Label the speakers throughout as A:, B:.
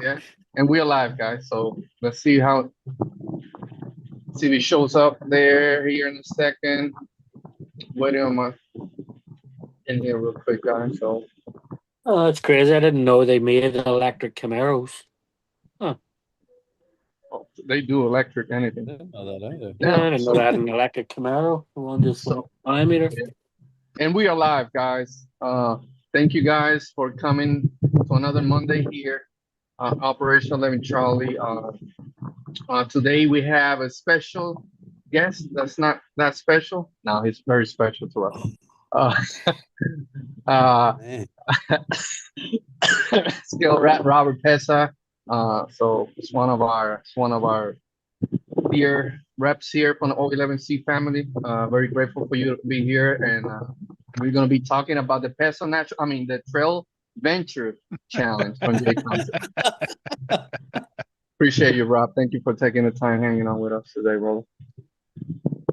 A: Yeah, and we're live, guys. So let's see see if it shows up there here in a second. Waiting on my in here real quick, guys. So
B: Oh, that's crazy. I didn't know they made electric Camaros. Huh.
A: they do electric anything.
C: I didn't know that either.
A: Yeah.
B: I didn't know they had an electric Camaro. The one just went
A: So
B: by me there.
A: yeah. And we are live, guys. Thank you guys for coming to another Monday here, Operation 11 Charlie. Today we have a special guest that's not that special. No, he's very special to us. Uh, uh,
C: Man,
A: Skill Rat Robert Pezza. So it's one of our dear reps here from the O11C family. Very grateful for you to be here, and we're gonna be talking about the Pezza Natural. I mean the Trail Venture Challenge from JConcepts. Appreciate you, Rob. Thank you for taking the time hanging out with us today, bro.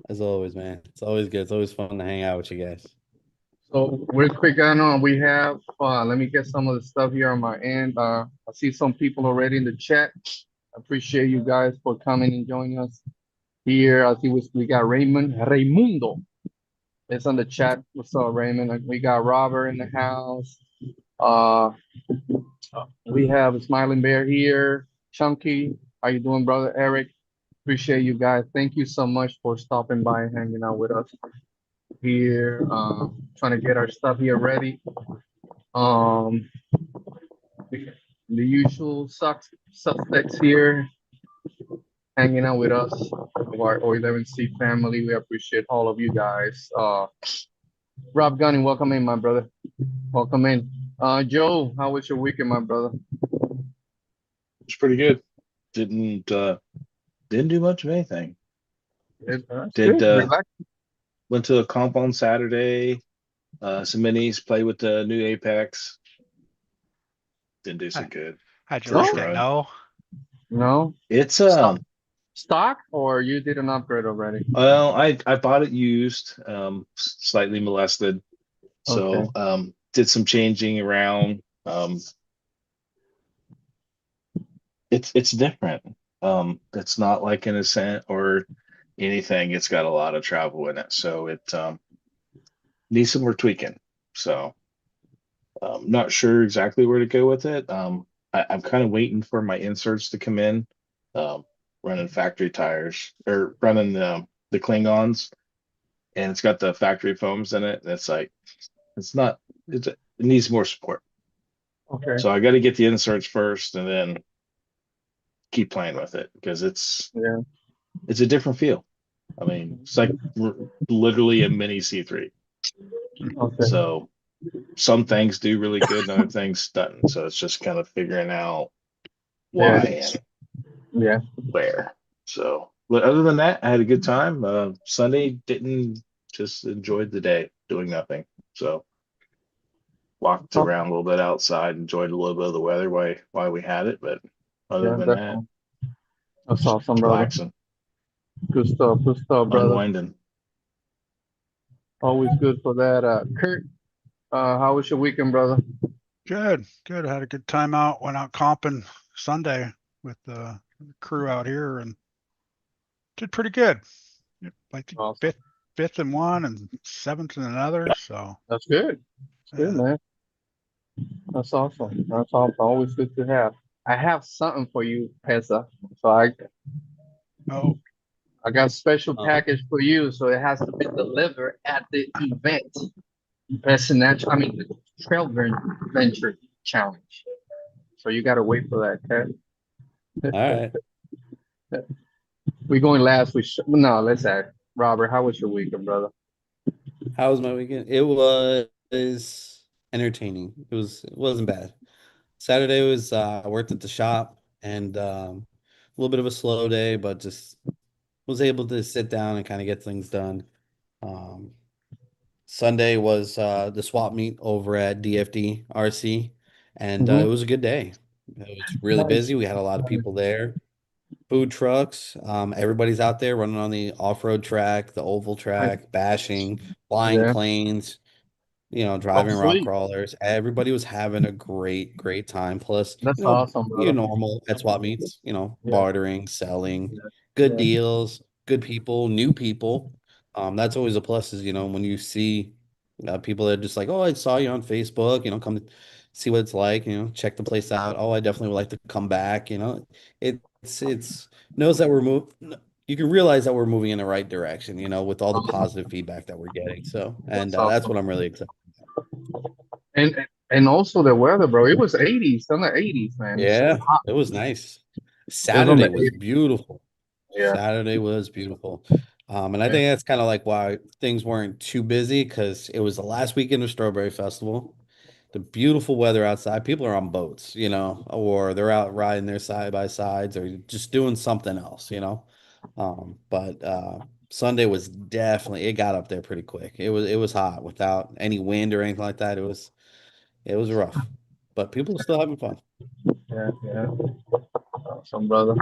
C: as always, man. It's always good. It's always fun to hang out with you guys.
A: So real quick, I know we have. Let me get some of the stuff here on my end. I see some people already in the chat. Appreciate you guys for coming and joining us here. I see we got Raimundo. It's on the chat. What's up, Raymond? We got Robert in the house. Uh, we have a Smiling Bear here. Chunky, how you doing, brother? Eric, appreciate you guys. Thank you so much for stopping by and hanging out with us here. Trying to get our stuff here ready. Um, the usual suspects here hanging out with us, of our O11C family. We appreciate all of you guys. Rob Gunning, welcome in, my brother. Welcome in. Joe, how was your weekend, my brother?
D: It's pretty good. Didn't do much of anything. Did
A: Good. Relax.
D: Went to a comp on Saturday. Some minis, played with the new Apex. Didn't do so good.
E: How'd you
A: No?
E: like
D: First
E: it?
D: run.
E: No.
A: No
D: It's
A: stock, or you did an upgrade already?
D: well, I bought it used, slightly molested.
A: Okay.
D: So did some changing around. It's different. It's not like an Ascent or anything. It's got a lot of travel in it, so it needs some more tweaking. So not sure exactly where to go with it. I'm kind of waiting for my inserts to come in. Running factory tires or running the Klingons, and it's got the factory foams in it. And it's like it needs more support.
A: Okay.
D: So I got to get the inserts first, and then keep playing with it because
A: Yeah.
D: it's a different feel. I mean, it's like literally a mini C3.
A: Okay.
D: So some things do really good, and other things doesn't. So it's just kind of figuring out why and
A: Yeah.
D: where. So, but other than that, I had a good time. Sunday didn't just enjoyed the day doing nothing. So walked
A: Oh,
D: around a little bit outside, enjoyed a little bit of the weather while we had it. But other
A: yeah,
D: than that,
A: definitely. That's
D: just
A: awesome, brother.
D: relaxing,
A: Good stuff, brother.
D: unwinding.
A: Always good for that. Kurt, how was your weekend, brother?
E: Good. Good. I had a good time out. Went out comping Sunday with the crew out here and did pretty good. Like
A: Awesome.
E: fifth in one and seventh in another. So
A: That's good. That's good,
E: yeah.
A: man. That's awesome. That's awesome. Always good to have. I have something for you, Pezza. So
E: Oh,
A: I got a special
C: Oh.
A: package for you. So it has to be delivered at the event. The Trail Venture Challenge. So you got to wait for that,
C: All
A: okay?
C: right.
A: We're going last. No, let's ask Robert. How was your weekend, brother?
C: How was my weekend? It was entertaining. It wasn't bad. Saturday was I worked at the shop and a little bit of a slow day, but just was able to sit down and kind of get things done. Um, Sunday was the swap meet over at DFD RC, and it
A: Mm-hmm.
C: was a good day. It was really
A: Nice.
C: busy. We had a lot of people there. Food trucks. Everybody's out there running on the off-road track, the oval track, bashing, flying
A: Yeah.
C: planes. driving rock
A: sweet.
C: crawlers. Everybody was having a great time. Plus,
A: That's awesome,
C: you're
A: brother.
C: normal at swap meets,
A: Yeah,
C: bartering, selling,
A: yeah,
C: good
A: yeah.
C: deals, good people, new people. That's always a plus is, when you see people that are just like, oh, I saw you on Facebook, come see what it's like, check the place out. Oh, I definitely would like to come back, it's knows that we're moving. You can realize that we're moving in the right direction, with all the positive feedback that we're getting. So, and
A: That's
C: that's
A: awesome.
C: what I'm really excited.
A: And also the weather, bro. It was 80s, in the 80s, man. It's
C: Yeah,
A: hot.
C: it was nice.
A: It was on the
C: Saturday was
A: 80s.
C: beautiful.
A: Yeah,
C: Saturday was beautiful. And I
A: yeah.
C: think that's kind of like why things weren't too busy because it was the last weekend of Strawberry Festival. The beautiful weather outside. People are on boats, or they're out riding their side by sides or just doing something else, But Sunday was definitely it got up there pretty quick. It was hot without any wind or anything like that. It was rough, but people are still having fun.
A: Yeah, yeah. Awesome, brother.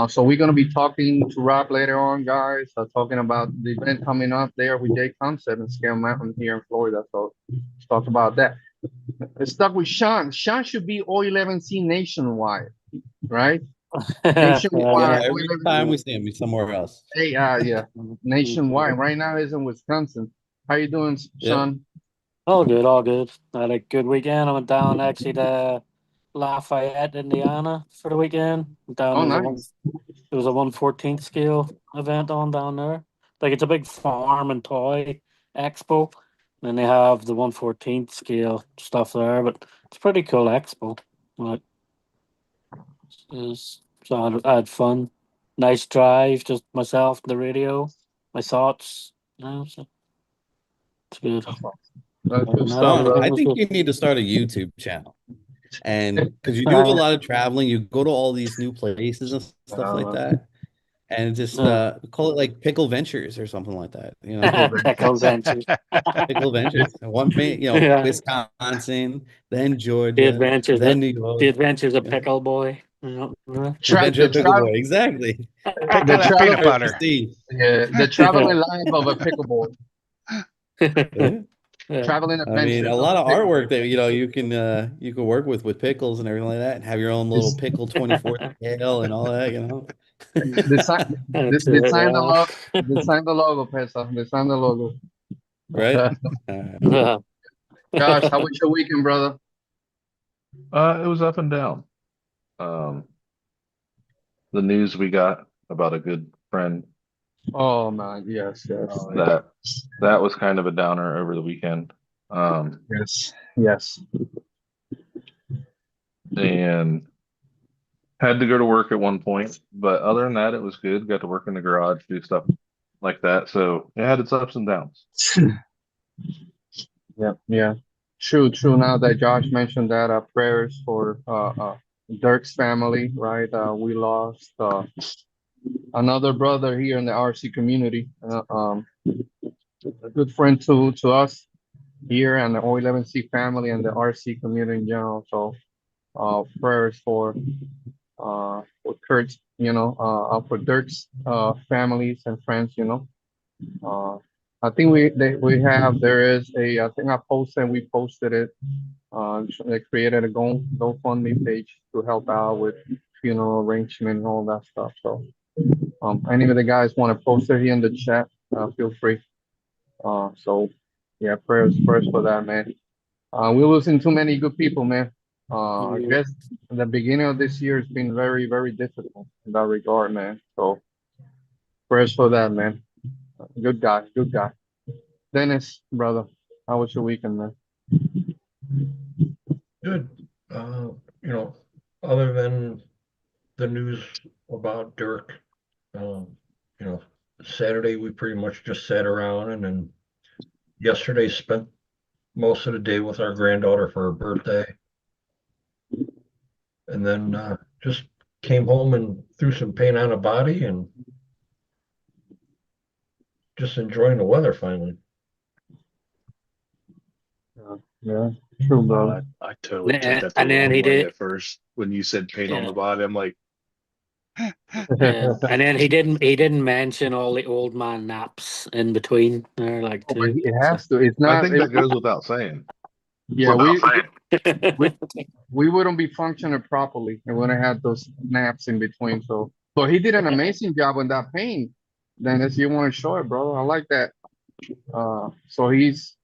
A: So we're gonna be talking to Rob later on, guys. Talking about the event coming up there with JConcepts and Scale Mountain here in Florida. So let's talk about that. Let's start with Sean. Sean should be O11C nationwide, right?
B: Yeah,
C: Yeah,
A: Nationwide,
C: every time we see him, he's somewhere else.
A: Hey, yeah, nationwide. Right now he's in Wisconsin. How you doing,
C: Yep.
A: Sean?
B: all good, all good. I had a good weekend. I went down actually to Lafayette, Indiana for the weekend. Down
A: Oh,
B: there was a one
A: nice.
B: it was a 1/14th scale event on down there. Like it's a big farm and toy expo. And they have the 1/14th scale stuff there, but it's a pretty cool expo. Like so I had fun. Nice drive, just myself, the radio, my thoughts. So it's good.
A: That's good
B: And
A: stuff,
C: Sean,
B: everything
C: I
A: brother.
B: was
C: think
B: good.
C: you need to start a YouTube channel. And because you do a lot of traveling, you go to all these new places and stuff like
A: Uh,
C: that. And just
B: Uh,
C: call it like Pickle Ventures or something like that,
A: Pickle
B: Pickle
A: Ventures.
B: Ventures.
C: Pickle Ventures. One minute,
B: Yeah,
C: Wisconsin, then
B: the
C: Georgia,
B: adventures
C: then
B: that
C: New
B: the
C: York.
B: adventures of
C: Yeah.
B: Pickle Boy.
C: Adventure
A: The
C: of Pickle
A: travel,
C: Boy. Exactly.
A: the
E: Pickle that
A: travel,
E: peanut
C: Start to
E: butter.
C: see.
A: yeah, the traveling life of a pickleball,
C: Yeah.
B: Yeah.
A: traveling
C: I mean,
A: adventures
C: a
A: of
C: lot
A: a
C: of
A: pickleball.
C: artwork that you can work with pickles and everything like that, and have your own little
A: This,
C: pickle 24th scale and all that,
A: design,
B: That's it,
A: design the
B: yeah.
A: logo, design the logo, Pesa, design the logo.
C: right?
B: Yeah.
A: Josh, how was your weekend, brother?
F: It was up and down. Um, the news we got about a good friend,
A: Oh man, yes, yes,
F: that was kind of a downer over the weekend.
A: yes, yes.
F: And had to go to work at one point, but other than that, it was good. Got to work in the garage, do stuff like that. So it had its ups and downs.
A: Yeah, yeah. True, true. Now that Josh mentioned that, prayers for Dirk's family, right? We lost another brother here in the RC community, a good friend to us here and the O11C family and the RC community in general. So, prayers for Kurt's, for Dirk's families and friends, Uh, I think we have there is a I think we posted it. They created a GoFundMe page to help out with funeral arrangement and all that stuff. So any of the guys want to post it here in the chat, feel free. So yeah, prayers for that, man. We're losing too many good people, man. I guess the beginning of this year has been very, very difficult in that regard, man. So prayers for that, man. Good guy, good guy. Dennis, brother, how was your weekend, man?
G: Good. You know, other than the news about Dirk, you know, Saturday we pretty much just sat around and then yesterday spent most of the day with our granddaughter for her birthday. And then just came home and threw some paint on a body and just enjoying the weather finally.
A: Yeah, true, brother.
D: I totally took that the
B: And then
D: wrong
B: he
D: way
B: did.
D: at first when you said paint on
B: Yeah.
D: the body. I'm like,
B: Yeah. And then he didn't mention all the old man naps in between there, like
A: Oh, but
B: too.
A: it has to. It's
F: I
A: not.
F: think that goes without saying.
A: Yeah, we
B: So.
A: we wouldn't be functioning properly and wouldn't have those naps in between. So he did an amazing job on that paint. Dennis, you want to show it, bro? I like that. So he just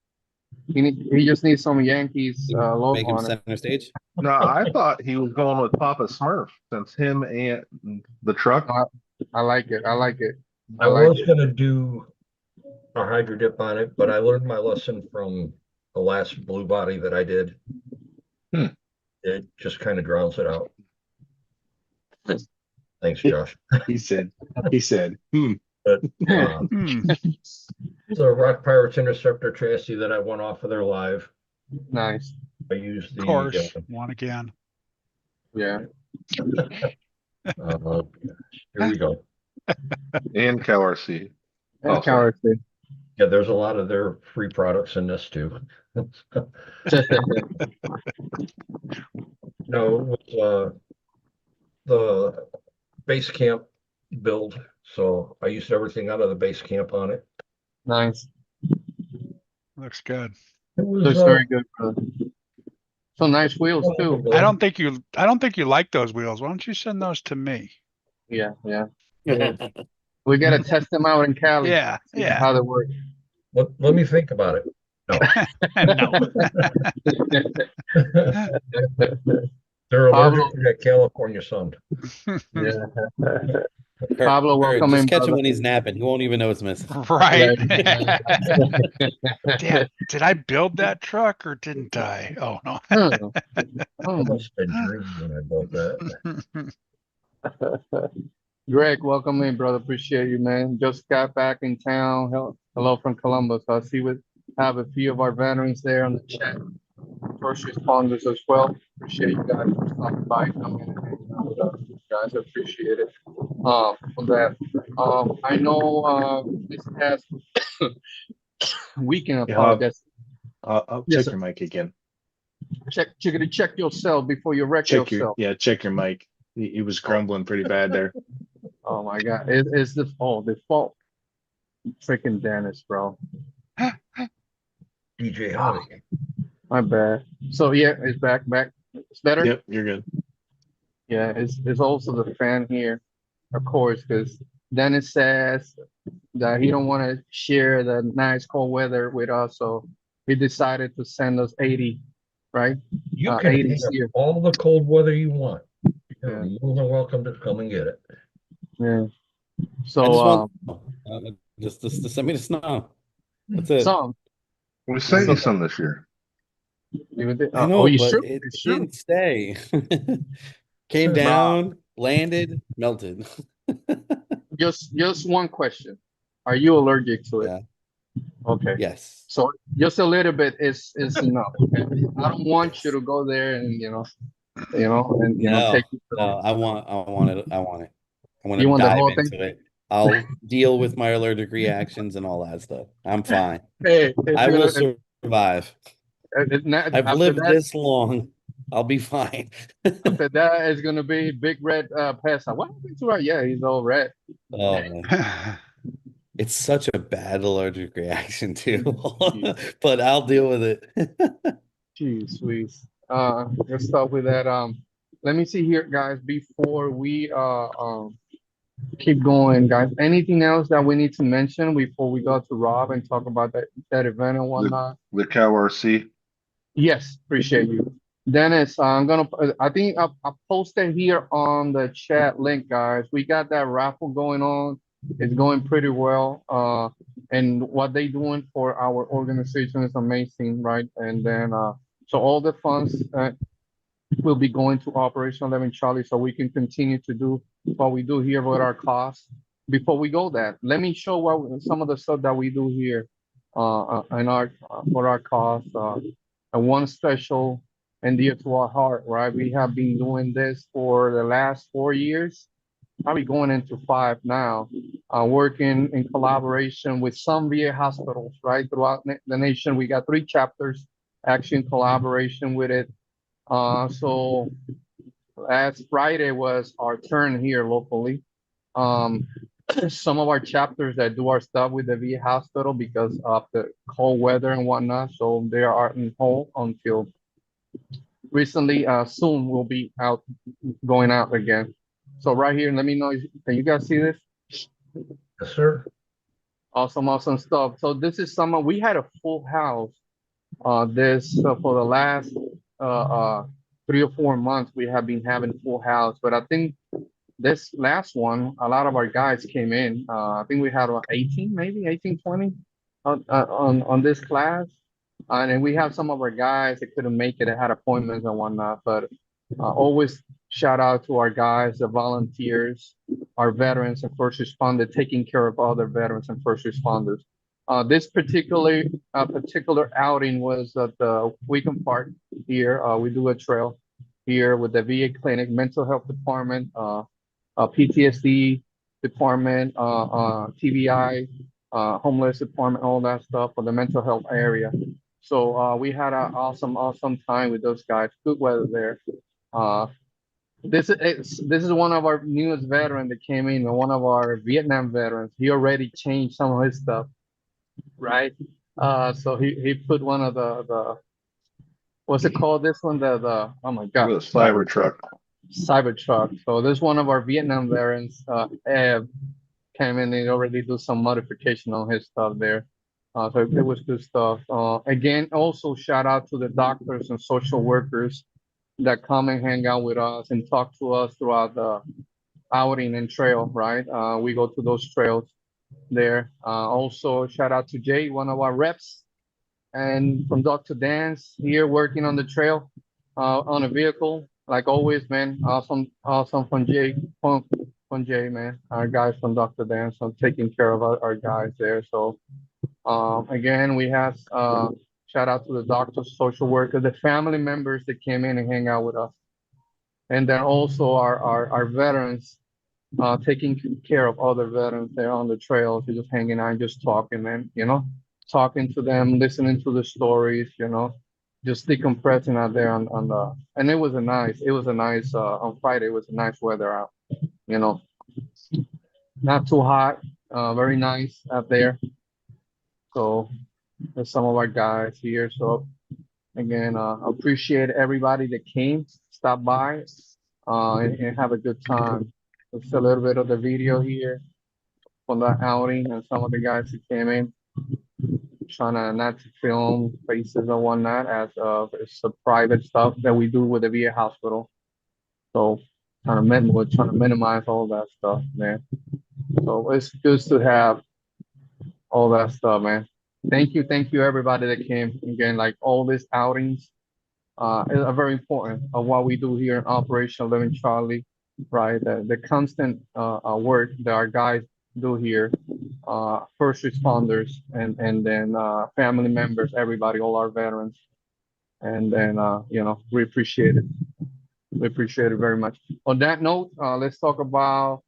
A: needs some Yankees logo
C: Make him
A: on it.
C: center stage.
F: No, I thought he was going with Papa Smurf since him and the truck.
A: I like it. I like it.
G: I
A: like
G: was
A: it.
G: gonna do a hydro dip on it, but I learned my lesson from the last blue body that I did.
F: Hmm.
G: It just kind of drowns it out. Thanks, Josh.
D: He said,
G: But
E: Hmm.
G: the Rock Pirates Interceptor chassis that I went off of their live,
A: Nice.
G: I used
E: Of
G: the
E: course, one again.
A: Yeah.
G: here we go.
F: And KRC.
A: And
F: Also.
A: Coward
G: Yeah, there's a lot of their free products in this too. No, it was the base camp build, so I used everything out of the base camp on it.
A: Nice.
E: Looks good.
G: It was
A: Looks very good, brother. Some nice wheels too.
E: I don't think you like those wheels. Why don't you send those to me?
A: Yeah. We gotta test them out in Cali.
E: Yeah,
A: See
E: yeah.
A: how they work.
G: Let me think about it. No,
E: No.
G: they're
A: Pablo.
G: allergic to that California sun.
A: Yeah.
C: Kurt,
A: Pablo, welcome
C: just
A: in,
C: catch him
A: brother.
C: when he's napping. He won't even know it's missing.
E: Right.
A: Right.
E: Damn, did I build that truck or didn't I? Oh no.
G: I must have been dreaming when I built that.
A: Greg, welcome in, brother. Appreciate you, man. Just got back in town. Hello from Columbus. I see we have a few of our veterans there on the chat. First responders as well. Appreciate you guys for stopping by, coming in and hanging out with us. Guys, appreciate it. For that. I know this past weekend,
D: Yeah,
A: apologize.
D: I'll
A: Yes,
D: check
A: sir.
D: your mic again.
A: Check yourself before you wreck
D: Check
A: yourself.
D: check your mic. He was grumbling pretty bad there.
A: Oh my God. It's the fault. Freaking Dennis, bro.
G: DJ Hobby.
A: My bad. So yeah, it's back. It's better.
D: Yep, you're good.
A: Yeah, it's also the fan here, of course, because Dennis says that he don't want to share the nice cold weather with us, so he decided to send us 80, right?
G: You can
A: 80
G: have
A: here.
G: all the cold weather you want. You're
A: Yeah.
G: more than welcome to come and get it.
A: Yeah.
C: I just
A: So
C: want just send me the snow. That's it.
A: some
F: We sent you some this year.
C: I know,
A: you
C: but
A: sure?
C: it
A: It's true.
C: didn't stay. Came down, landed, melted.
A: Just one question. Are you allergic to it?
C: Yeah.
A: Okay.
C: Yes.
A: So just a little bit is enough. Okay? I don't want you to go there and
C: No,
A: take
C: no, I want it. I want it. I want
A: You
C: to
A: want the
C: dive
A: whole thing?
C: into it. I'll deal with my allergic reactions and all that stuff. I'm fine.
A: Hey,
C: I will survive. I've
A: after
C: lived
A: that,
C: this long. I'll be fine.
A: after that is gonna be big red Pezza. What happened to our? Yeah, he's all red.
C: Oh man. It's such a bad allergic reaction too. But I'll deal with it.
A: Jeez, squeeze. Let's start with that. Let me see here, guys. Before we keep going, guys. Anything else that we need to mention before we go to Rob and talk about that event and whatnot?
F: The KRC.
A: Yes, appreciate you. Dennis, I think I posted here on the chat link, guys. We got that raffle going on. It's going pretty well. And what they doing for our organization is amazing, right? And then, so all the funds will be going to Operation 11 Charlie so we can continue to do what we do here with our costs. Before we go that, let me show some of the stuff that we do here and for our costs. And one special and dear to our heart, right? We have been doing this for the last 4 years, probably going into 5 now, working in collaboration with some VA hospitals, right? Throughout the nation, we got 3 chapters actually in collaboration with it. So last Friday was our turn here locally. Um, some of our chapters that do our stuff with the VA hospital because of the cold weather and whatnot, so they are in hold until recently. Soon we'll be out, going out again. So right here, let me know. Can you guys see this?
G: Yes, sir.
A: Awesome, awesome stuff. So this is summer. We had a full house. This for the last uh 3 or 4 months we have been having full house, but I think this last one, a lot of our guys came in. I think we had about 18, maybe 18, 20 on this class. And then we have some of our guys that couldn't make it, that had appointments and whatnot. But always shout out to our guys, the volunteers, our veterans and first responders, taking care of other veterans and first responders. This particular outing was at the Weekend Park here. We do a trail here with the VA clinic, mental health department, PTSD department, TBI, homeless department, all that stuff for the mental health area. So we had an awesome, awesome time with those guys. Good weather there. Uh, this is one of our newest veterans that came in, one of our Vietnam veterans. He already changed some of his stuff, right? So he put one of the what's it called? This one, the oh my God,
F: With a cyber truck.
A: Cybertruck. So this one of our Vietnam veterans, Eb, came in and already do some modification on his stuff there. So it was good stuff. Again, also shout out to the doctors and social workers that come and hang out with us and talk to us throughout the outing and trail, right? We go to those trails there. Also shout out to Jay, one of our reps, and from Dr. Dance here working on the trail on a vehicle. Like always, man, awesome, awesome from Jay, from Jay, man. Our guys from Dr. Dance, so taking care of our guys there. So again, we have shout out to the doctors, social workers, the family members that came in and hang out with us. And then also our veterans taking care of other veterans there on the trails, just hanging out, just talking, man, talking to them, listening to the stories, just decompressing out there on the, and it was a nice, on Friday, it was a nice weather out, you know, not too hot, very nice out there. So there's some of our guys here. So again, appreciate everybody that came, stop by, and have a good time. It's a little bit of the video here from the outing and some of the guys who came in, trying to not to film faces or whatnot, as it's the private stuff that we do with the VA hospital. So we're trying to minimize all that stuff, man. So it's good to have all that stuff, man. Thank you everybody that came. Again, like all these outings are very important of what we do here in Operation 11 Charlie, right? The constant work that our guys do here, first responders and then family members, everybody, all our veterans. And then, we appreciate it. We appreciate it very much. On that note, let's talk about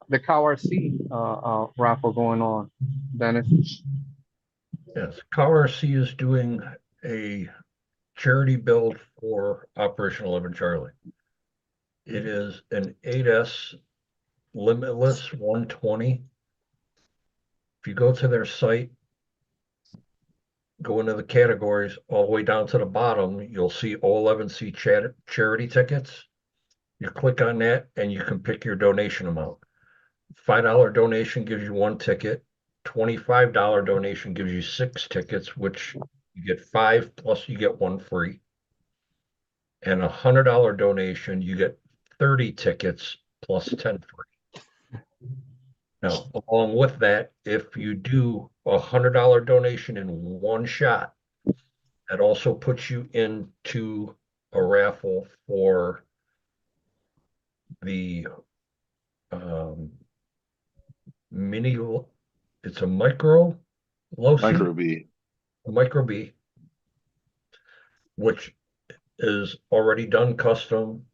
A: the CowRC raffle going on. Dennis.
G: Yes, CowRC is doing a charity build for Operation 11 Charlie. It is an 8S Limitless 120. If you go to their site, go into the categories all the way down to the bottom, you'll see O11C charity tickets. You click on that and you can pick your donation amount. $5 donation gives you 1 ticket. $25 donation gives you 6 tickets, which you get 5 plus you get 1 free. And $100 donation, you get 30 tickets plus 10 free. Now, along with that, if you do a $100 donation in one shot, that also puts you into a raffle for the mini, it's a micro
F: Micro B.
G: a micro B, which is already done custom.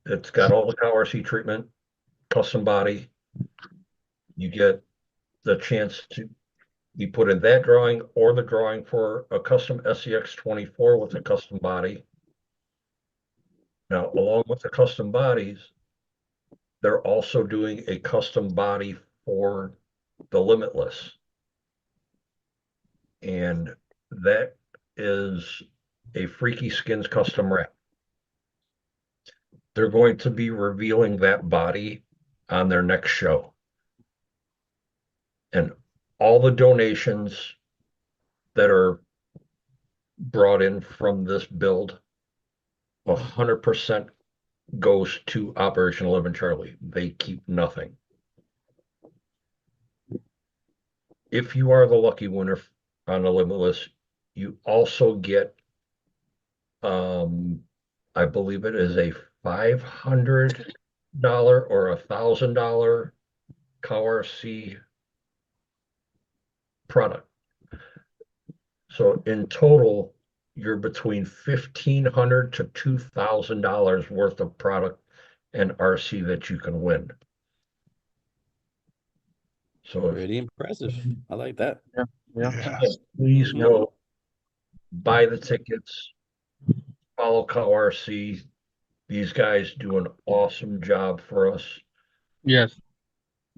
G: It's got all the CowRC treatment, custom body. You get the chance to be put in that drawing or the drawing for a custom SEX 24 with a custom body. Now, along with the custom bodies, they're also doing a custom body for the Limitless. And that is a Freaky Skins custom wrap. They're going to be revealing that body on their next show. And all the donations that are brought in from this build, 100% goes to Operation 11 Charlie. They keep nothing. If you are the lucky winner on the Limitless, you also get, I believe it is a $500 or $1,000 CowerC product. So in total, you're between $1,500 to $2,000 worth of product and RC that you can win. So
C: Pretty impressive. I like that.
A: Yeah.
E: Yeah.
G: please
C: Mhm.
G: go buy the tickets, follow CowerC. These guys do an awesome job for us.
A: Yes.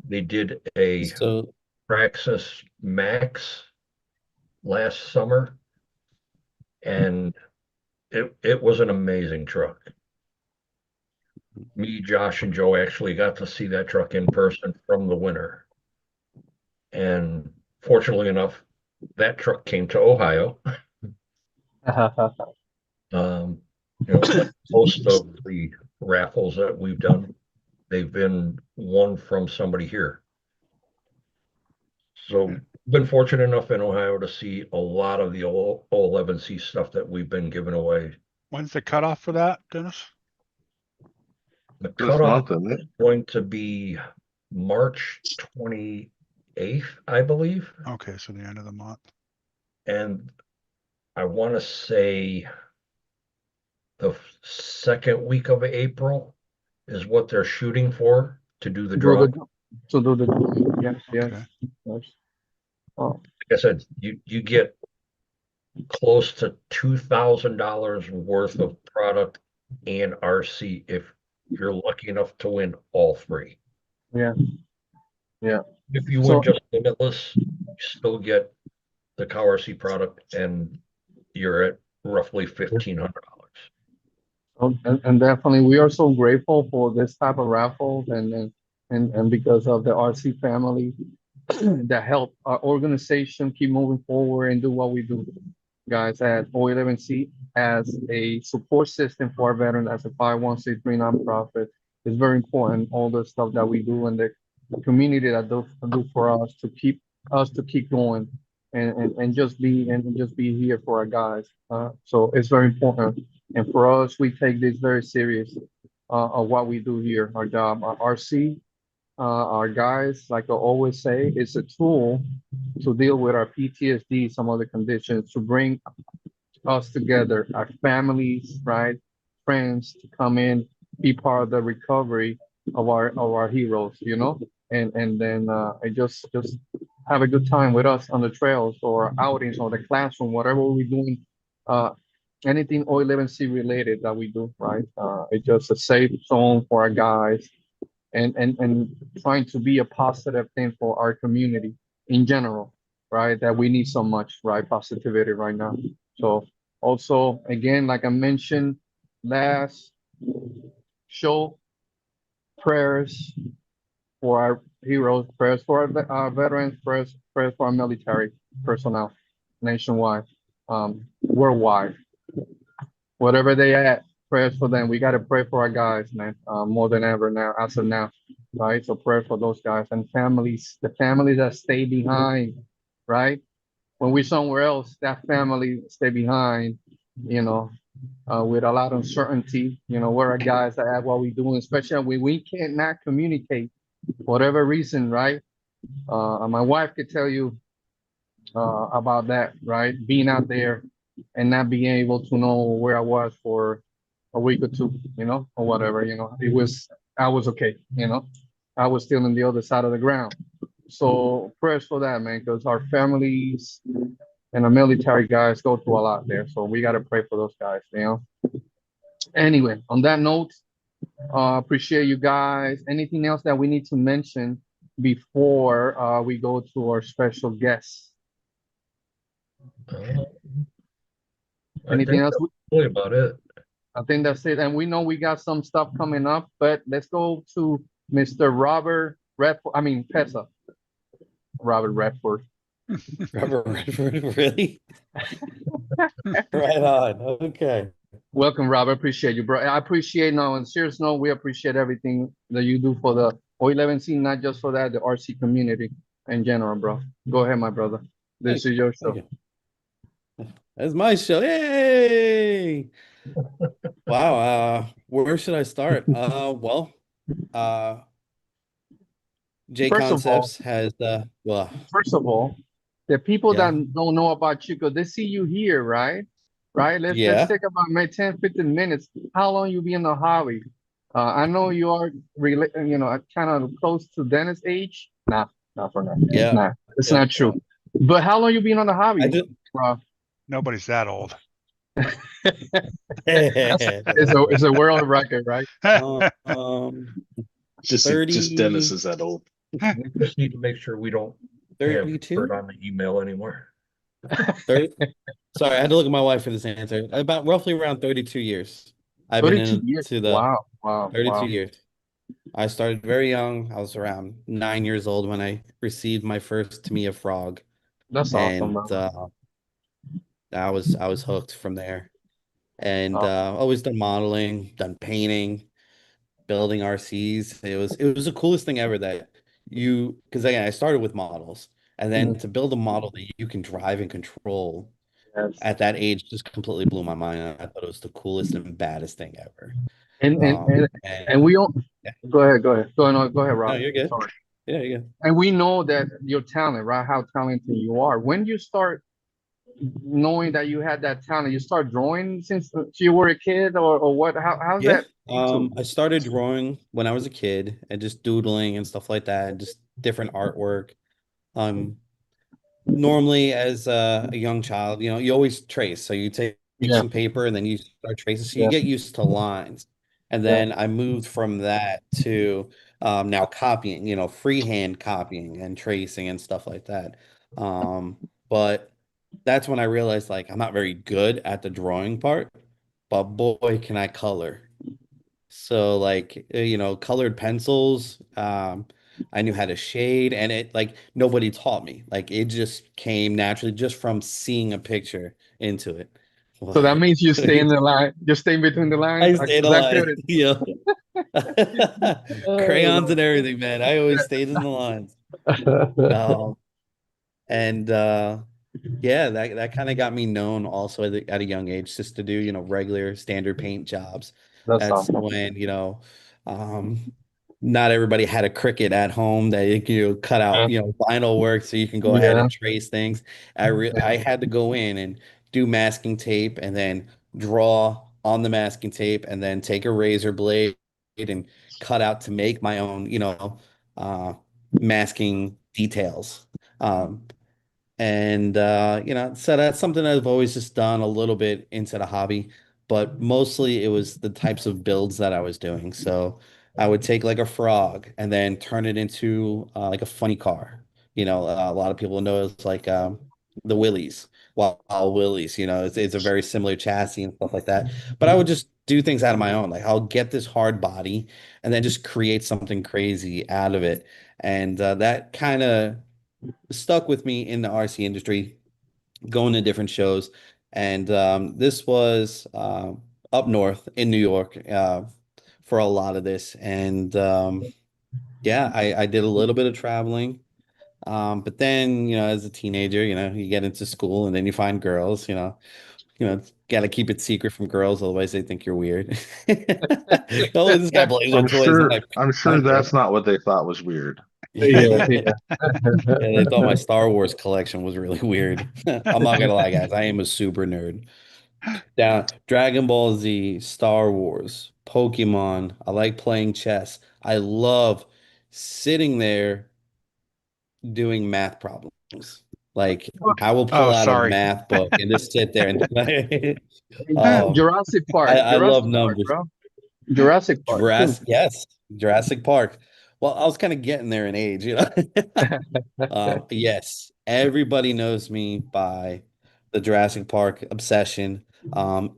G: They did a
C: So
G: Praxis Max last summer, and it was an amazing truck. Me, Josh, and Joe actually got to see that truck in person from the winter. And fortunately enough, that truck came to Ohio. Most of the raffles that we've done, they've been won from somebody here. So been fortunate enough in Ohio to see a lot of the O11C stuff that we've been giving away.
E: When's the cutoff for that, Dennis?
G: The
F: This
G: cutoff
F: month, isn't it?
G: is going to be March 28th, I believe.
E: Okay, so the end of the month.
G: And I want to say the second week of April is what they're shooting for to do the draw. Like
A: To do the, yes, yes.
E: Okay.
A: Yes. Oh,
G: I said, you get close to $2,000 worth of product and RC if you're lucky enough to win all three.
A: yeah. Yeah.
G: If you
A: So-
G: win just Limitless, you still get the CowerC product and you're at roughly $1,500.
A: And definitely, we are so grateful for this type of raffles and because of the RC family that help our organization keep moving forward and do what we do, guys, at O11C as a support system for our veterans as a 501c3 nonprofit. It's very important, all the stuff that we do and the community that do for us to keep going and just be here for our guys. So it's very important. And for us, we take this very serious of what we do here, our job. Our RC, our guys, like I always say, it's a tool to deal with our PTSD, some other conditions, to bring us together, our families, right, friends, to come in, be part of the recovery of our heroes, and then I just have a good time with us on the trails or outings or the classroom, whatever we're doing, anything O11C related that we do, right? It's just a safe zone for our guys and trying to be a positive thing for our community in general, right? That we need so much, right? Positivity right now. So also, again, like I mentioned last show, prayers for our heroes, prayers for our veterans, prayers for our military personnel nationwide, worldwide, whatever they at, prayers for them. We got to pray for our guys, man, more than ever now, as of now, right? So prayer for those guys and families, the families that stay behind, right? When we're somewhere else, that family stay behind, with a lot of uncertainty, where our guys are at, what we doing, especially when we can't not communicate, whatever reason, right? My wife could tell you about that, right? Being out there and not being able to know where I was for a week or two, or whatever, I was okay, I was still on the other side of the ground. So prayers for that, man, because our families and our military guys go through a lot there. So we got to pray for those guys, Anyway, on that note, appreciate you guys. Anything else that we need to mention before we go to our special guest?
G: I
A: Anything
G: think
A: else?
G: that's really about it.
A: I think that's it. And we know we got some stuff coming up, but let's go to Mr. Robert Redford. I mean, Pezza. Robert Redford.
C: Robert Redford, really? Right on. Okay.
A: Welcome, Robert. Appreciate you, bro. I appreciate, no, on a serious note, we appreciate everything that you do for the O11C, not just for that, the RC community in general, bro. Go ahead, my brother. This is your show.
C: Thank you. That's my show. Yay! Wow. Where should I start? Well, uh,
A: First of all,
C: JConcepts has well,
A: first of all, the people that
C: yeah,
A: don't know about you, because they see you here, right? Right? Let's
C: yeah,
A: take about maybe 10, 15 minutes. How long you be in the hobby? I know you are kind of close to Dennis' age. Nah, not for now.
C: yeah,
A: Nah, it's
C: yeah.
A: not true. But how long you been on the
C: I
A: hobby,
C: just
A: bro?
E: Nobody's that old.
A: It's a world record, right?
C: um
D: Just Dennis
C: 30,
D: is that old.
G: We just need to make sure we don't have
C: 32,
G: Kurt on the email anymore.
C: 30. Sorry, I had to look at my wife for this answer. About roughly around 32 years. I've been
A: 32 years.
C: into the
A: Wow, wow,
C: 32
A: wow.
C: years. I started very young. I was around 9 years old when I received my first Tamiya frog,
A: That's awesome,
C: and
A: bro.
C: I was hooked from there. And always done modeling, done painting, building RCs. It was the coolest thing ever that because again I started with models, and then to build a model that you can drive and control
A: Yes.
C: at that age just completely blew my mind. I thought it was the coolest and baddest thing ever.
A: And and and,
C: And
A: and we don't
C: yeah,
A: go ahead, go ahead. Go on, go ahead,
C: no,
A: Rob.
C: you're good.
A: Sorry.
C: Yeah, you're good.
A: And we know that your talent, right? How talented you are. When you start knowing that you had that talent, you start drawing since you were a kid, or what? How's
C: Yeah.
A: that came to?
C: I started drawing when I was a kid and just doodling and stuff like that, just different artwork. Um, Normally as a young child, you always trace. So you take
A: Yeah,
C: some paper and then you start tracing. So you
A: yeah,
C: get used to lines. And
A: yeah.
C: then I moved from that to now copying, freehand copying and tracing and stuff like that. But that's when I realized like I'm not very good at the drawing part, but boy, can I color. So like colored pencils, I knew how to shade, and it like nobody taught me. Like it just came naturally just from seeing a picture into it.
A: So that
C: Like
A: means you stay in the line. You stay between the lines.
C: I stayed
A: Because I
C: alive,
A: couldn't.
C: crayons
A: Oh,
C: and everything, man. I always stayed in the lines.
A: no.
C: And yeah, that kind of got me known also at a young age just to do, regular standard paint jobs.
A: That's
C: That's
A: awesome.
C: when, um, not everybody had a Cricut at home that you cut out,
A: Yeah,
C: vinyl work so you can go ahead
A: yeah,
C: and trace things.
A: yeah.
C: I had to go in and do masking tape and then draw on the masking tape and then take a razor blade and cut out to make my own, uh, masking details. Um, and so that's something I've always just done a little bit into the hobby, but mostly it was the types of builds that I was doing. So I would take like a frog and then turn it into like a funny car. A lot of people know it's like the Willies, Wild Willies. It's a very similar chassis and stuff like that. But I would just do things out of my own. Like I'll get this hard body and then just create something crazy out of it. And that kind of stuck with me in the RC industry, going to different shows. And this was up north in New York for a lot of this. And yeah, I did a little bit of traveling. But then, as a teenager, you get into school and then you find girls, got to keep it secret from girls, otherwise they think you're weird. Oh, this guy plays
F: I'm
C: with toys. I'm
F: sure
C: like,
F: I'm sure
C: okay.
F: that's not what they thought was weird.
A: Yeah,
C: Yeah. Yeah, they thought my Star Wars collection was really weird. I'm not gonna lie, guys. I am a super nerd. Down Dragon Ball Z, Star Wars, Pokemon. I like playing chess. I love sitting there doing math problems. Like I will pull
E: Oh,
C: out a
E: sorry.
C: math book and just sit there and
A: Jurassic
C: I love
A: Jurassic Park,
C: numbers.
A: bro. Jurassic Park too.
C: Jurassic Park. Well, I was kind of getting there in age, you know. Yes, everybody knows me by the Jurassic Park obsession.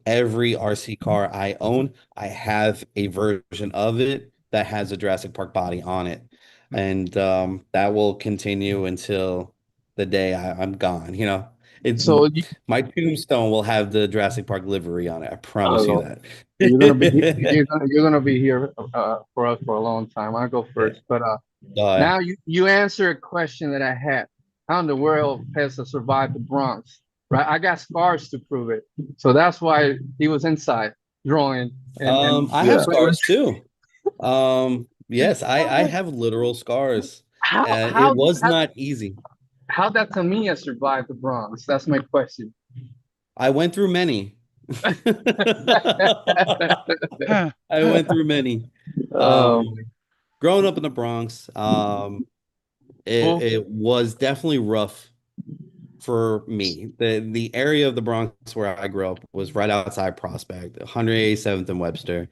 C: Every RC car I own, I have a version of it that has a Jurassic Park body on it. And that will continue until the day I'm gone, you know. It
A: So you,
C: My tombstone will have the Jurassic Park livery on it. I promise you
A: uh,
C: that.
A: you're gonna be here for us for a long time. I'll go
C: Yeah.
A: first, but
C: Uh,
A: now you answer a question that I had. How in the world Pezza survived the Bronx? Right, I got scars to prove it. So that's why he was inside drawing and
C: I have
F: Yeah.
C: scars too. Yes, I have literal scars.
A: how
C: It
A: how
C: was
A: how
C: not easy.
A: how that Tamiya survived the Bronx? That's my question.
C: I went through many. I went through many.
A: um,
C: Um, Growing up in the Bronx,
A: well,
C: it was definitely rough for me. The area of the Bronx where I grew up was right outside Prospect, 187th and Webster.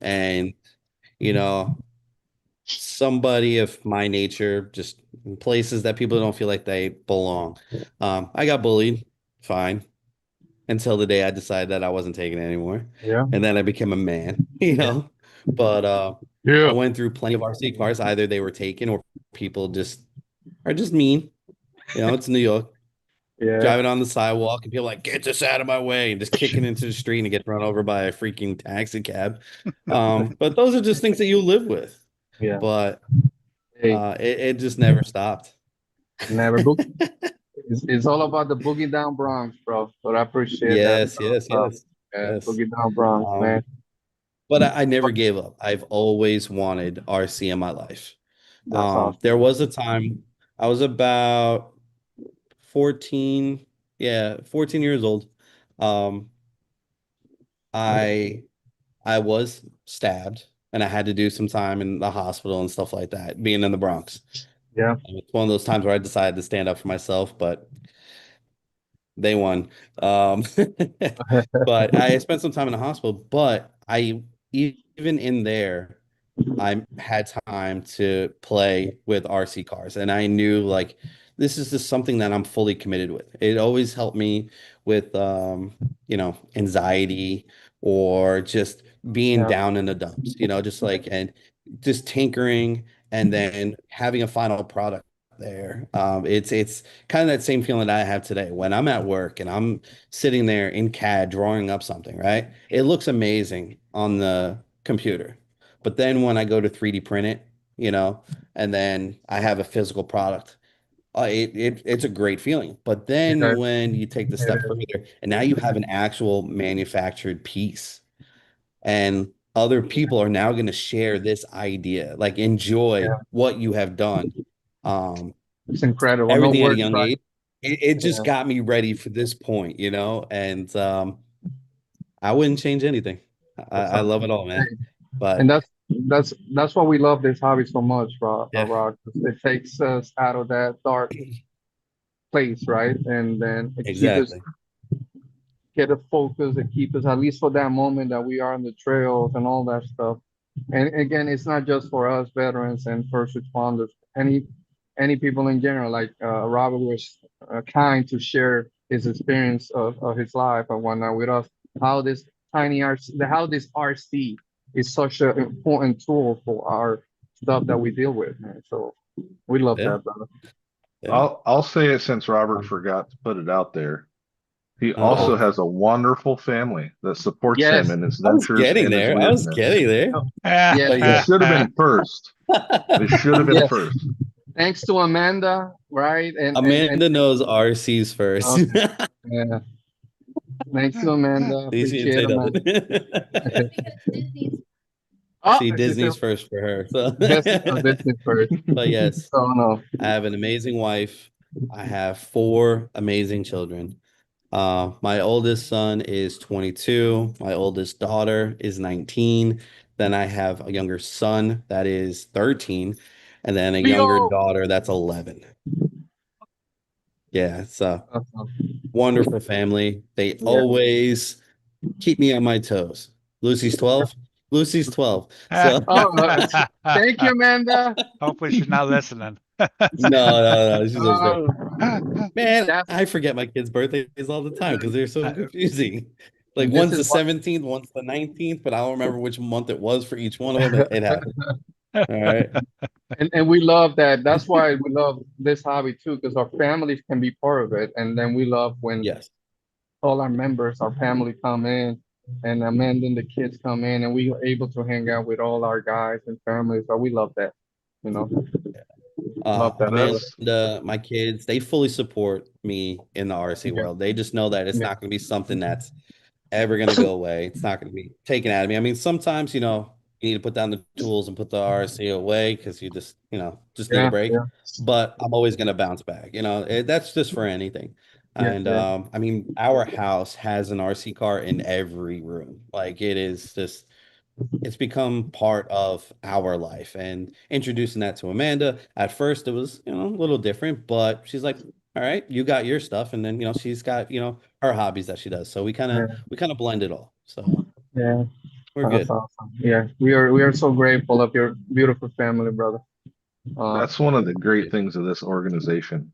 C: And you know, somebody of my nature, just in places that people don't feel like they belong. I got bullied, fine, until the day I decided that I wasn't taking it anymore.
A: yeah,
C: And then I became a man, you know. But I
A: yeah,
C: went through plenty of RC cars. Either they were taken or people just are just mean. You know, it's New York.
A: yeah.
C: Driving on the sidewalk and people like, get this out of my way, and just kicking into the street and get run over by a freaking taxi cab. But those are just things that you live with.
A: Yeah.
C: But
A: Hey,
C: it just never stopped.
A: never book. It's all about the boogie down Bronx, bro. But I appreciate that.
C: Yes, yes, yes,
A: Yeah,
C: yes.
A: boogie down Bronx,
C: Um,
A: man.
C: but I never gave up. I've always wanted RC in my life.
A: That's awesome.
C: There was a time I was about 14, yeah, 14 years old. Um, I I was stabbed and I had to do some time in the hospital and stuff like that, being in the Bronx.
A: Yeah.
C: And it's one of those times where I decided to stand up for myself, but they won. Um, but I spent some time in the hospital, but even in there, I had time to play with RC cars, and I knew like this is just something that I'm fully committed with. It always helped me with anxiety or just being
A: Yeah.
C: down in the dumps, just like and just tinkering and then having a final product there. It's kind of that same feeling that I have today when I'm at work and I'm sitting there in CAD drawing up something, right? It looks amazing on the computer. But then when I go to 3D print it, and then I have a physical product, it's a great feeling. But
A: Yeah.
C: then when you take the
A: It
C: step
A: is.
C: further and now you have an actual manufactured piece and other people are now going to share this idea, like enjoy
A: Yeah.
C: what you have done. Um,
A: It's incredible. No
C: Everything at a
A: words,
C: young
A: right?
C: age, it just
A: Yeah.
C: got me ready for this point, and I wouldn't change anything.
A: That's
C: I love
A: awesome.
C: it all, man.
A: Hey,
C: But
A: and that's why we love this hobby so much,
C: yeah,
A: Rod. It takes us out of that dark place, right? And then it keeps us
C: exactly.
A: get a focus and keep us at least for that moment that we are on the trails and all that stuff. And again, it's not just for us veterans and first responders. Any people in general, like Robert was kind to share his experience of his life and whatnot with us. How this tiny RC, how this RC is such an important tool for our stuff that we deal with, man. So we love
C: Yeah,
A: that, brother.
C: yeah.
F: I'll say it since Robert forgot to put it out there. He
C: Uh-oh.
F: also has a wonderful family that supports him
A: Yes.
F: in his
C: I was
F: ventures
C: getting
F: and his
C: there. I was
F: weirdness.
C: getting there.
A: Oh, yes.
F: They
C: But
F: should have been first. They should have been
A: Yes.
F: first.
A: Thanks to Amanda, right? And
C: Amanda knows RC's first.
A: okay. Yeah. Thanks to Amanda.
C: You didn't
A: Appreciate
C: say
A: Amanda.
C: nothing.
A: Oh,
C: See,
A: she said
C: Disney's first for her. So,
A: Disney first.
C: but yes,
A: So no.
C: I have an amazing wife. I have four amazing children. My oldest son is 22. My oldest daughter is 19. Then I have a younger son that is 13, and then a younger
A: Yo,
C: daughter that's 11. Yeah, it's a
A: Awesome.
C: wonderful family. They
A: Yeah.
C: always keep me on my toes. Lucy's 12. Lucy's 12. So
A: Oh, thank you, Amanda.
E: Hopefully she's not listening.
C: no, she's upstairs.
A: Oh,
C: Man,
A: that's
C: I forget my kids' birthdays all the time because they're so confusing. Like
A: this
C: one's
A: is
C: the
A: what
C: 17th, one's the 19th, but I don't remember which month it was for each one of them. It happened. All right.
A: and we love that. That's why we love this hobby too, because our families can be part of it. And then we love when
C: Yes.
A: all our members, our family come in, and Amanda and the kids come in, and we are able to hang out with all our guys and families. So we love that. You know, love that. Brother.
F: That's
C: Amanda, my kids, they fully support me in the RC
A: Yeah.
C: world. They just know that it's
A: Yeah.
C: not going to be something that's ever going to go away. It's not going to be taken out of me. I mean, sometimes, you need to put down the tools and put the RC away because you just need a
A: Yeah.
C: break.
A: Yeah.
C: But I'm always going to bounce back. That's just for anything.
A: Yeah.
C: And
A: Yeah.
C: I mean, our house has an RC car in every room. Like it is just it's become part of our life. And introducing that to Amanda, at first it was, a little different, but she's like, all right, you got your stuff. And then, she's got, her hobbies that she does. So we kind of blend it all. So
A: Yeah.
C: we're
A: That's
C: good.
A: awesome. Yeah, we are so grateful of your beautiful family, brother.
F: that's one of the great things of this organization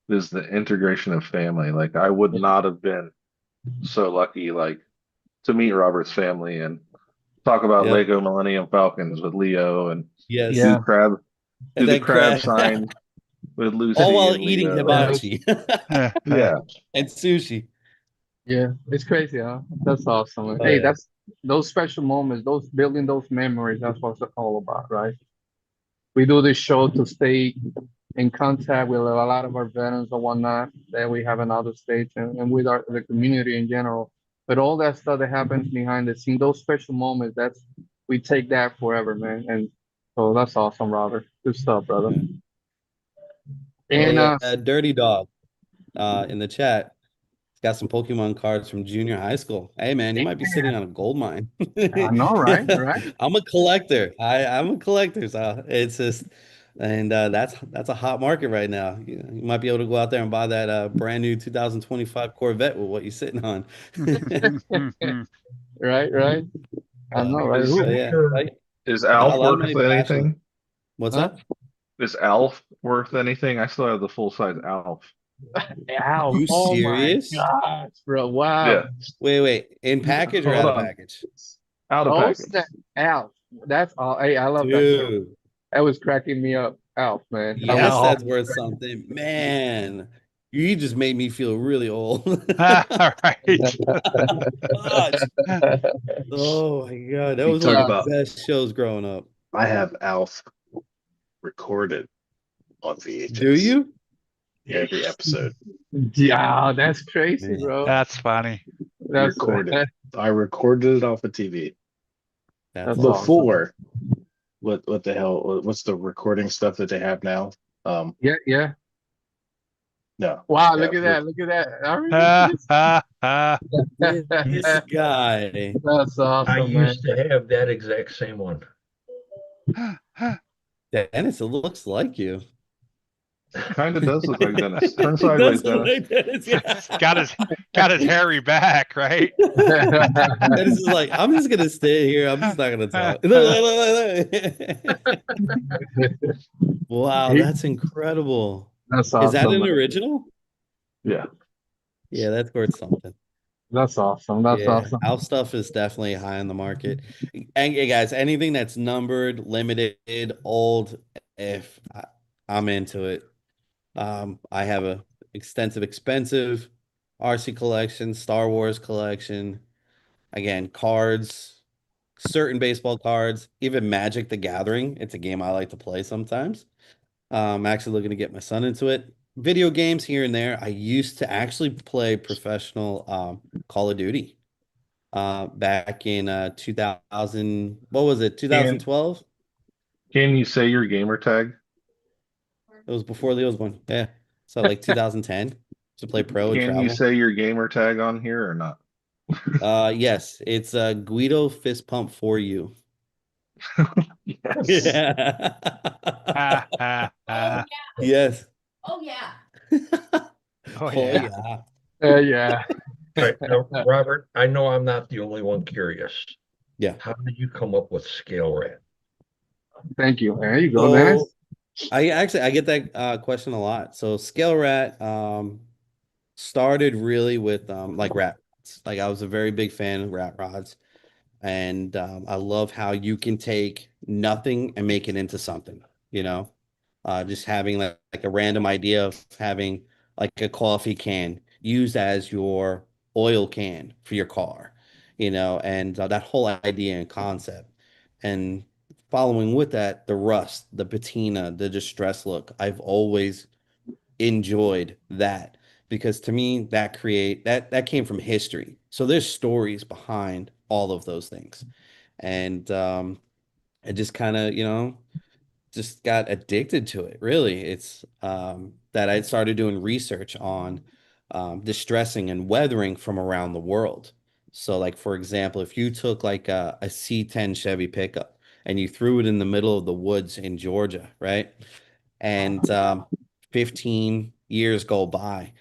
F: is the integration of family. Like I would
A: Yeah.
F: not have been so lucky like to meet Robert's family and talk about
C: Yep.
F: Lego Millennium Falcons with Leo and
C: Yes.
A: Yeah.
F: do
C: And
F: the
C: then
F: crab sign with
C: all
F: Lucy
C: while
F: and
C: eating
F: Leo.
C: hibachi
F: Yeah.
C: and sushi.
A: Yeah, it's crazy, huh? That's awesome.
C: Oh
A: Hey,
C: yeah.
A: that's those special moments, those building those memories. That's what it's all about, right? We do this show to stay in contact with a lot of our veterans or whatnot that we have in other states and with the community in general. But all that stuff that happens behind the scene, those special moments, we take that forever, man. And so that's awesome, Robert. Good stuff, brother.
C: Yeah.
A: And
C: Hey, Dirty Dog, in the chat. Got some Pokemon cards from junior high school. Hey man, you might be sitting on a gold mine.
A: I know, right? Right?
C: I'm a collector. I'm a collector, so it's just, and that's a hot market right now. You might be able to go out there and buy that brand new 2025 Corvette with what you're sitting on.
A: Right, right. I know, right?
F: Is
C: So
A: Who,
C: yeah,
F: is
C: a
F: Alf
C: lot of my
F: worth
C: passion.
F: anything?
C: What's
A: huh?
C: that?
F: Is Alf worth anything? I still have the full size Alf.
A: Ow.
C: You
A: Oh my
C: serious?
A: gosh, bro. Wow.
F: Yeah.
C: Wait, in package or
F: Hold
C: out of
F: on.
C: package?
F: Out of
A: Oh,
F: package.
A: Alf. That's all. Hey, I love that show.
C: Dude,
A: That was cracking me up. Alf, man. I was
C: yes,
E: No.
C: that's worth something. Man, you just made me feel really old.
E: All right.
C: Gosh. Oh my God, that
D: You
C: was one
D: talk
C: of the
D: about,
C: best shows growing up.
D: I have Alf recorded on
C: Do
D: VHS.
C: you?
D: Every episode.
A: Yeah, that's crazy,
C: Man,
A: bro.
E: That's funny.
A: That's
D: Recorded. I recorded it off of TV.
C: that's
A: That's
C: awesome.
A: awesome.
D: Before, what the hell? What's the recording stuff that they have now?
A: Yeah, yeah.
D: No.
A: Wow,
D: Yeah,
A: look at that. Look at that. I remember
C: This
A: this.
C: guy.
A: That's
G: I
A: awesome, man.
G: used to have that exact same one.
C: Dennis, it looks like you.
F: Kind of does look like Dennis. Turn
C: It does
F: sideways,
C: look
F: Dennis.
C: like Dennis, yeah.
E: got his hairy back, right?
C: Dennis is like, I'm just gonna stay here. I'm just not gonna talk. Wow,
A: He-
C: that's incredible.
A: That's
C: Is that
A: awesome,
C: an
A: man.
C: original?
F: Yeah.
C: Yeah, that's worth something.
A: That's awesome. That's
C: Yeah,
A: awesome.
C: our stuff is definitely high on the market. And hey, guys, anything that's numbered, limited, old, if I'm into it. I have a extensive, expensive RC collection, Star Wars collection. Again, cards, certain baseball cards, even Magic the Gathering. It's a game I like to play sometimes. I'm actually looking to get my son into it. Video games here and there. I used to actually play professional Call of Duty back in 2000. What was it?
F: Can
C: 2012?
F: can you say your gamer tag?
C: It was before Leo was born. Yeah. So like 2010 to play pro and
F: Can you
C: travel.
F: say your gamer tag on here or not?
C: Yes, it's Guido fist pump for you.
F: Yes.
C: Yeah.
E: Ha, ha, ha.
C: Yes.
H: Oh yeah.
E: Oh,
C: Oh
E: yeah.
C: yeah.
A: Yeah.
G: All right, now, Robert, I know I'm not the only one curious.
C: Yeah.
G: How did you come up with scale rat?
A: Thank you. There you go,
C: So
A: Dennis.
C: I get that question a lot. So scale rat started really with like rat rods. Like I was a very big fan of rat rods. And I love how you can take nothing and make it into something, you know, just having like a random idea of having like a coffee can used as your oil can for your car, you know, and that whole idea and concept. And following with that, the rust, the patina, the distress look, I've always enjoyed that because to me that came from history. So there's stories behind all of those things. And I just kind of, just got addicted to it. Really, it's that I started doing research on distressing and weathering from around the world. So, like for example, if you took like a C10 Chevy pickup and you threw it in the middle of the woods in Georgia, right? And 15 years go by,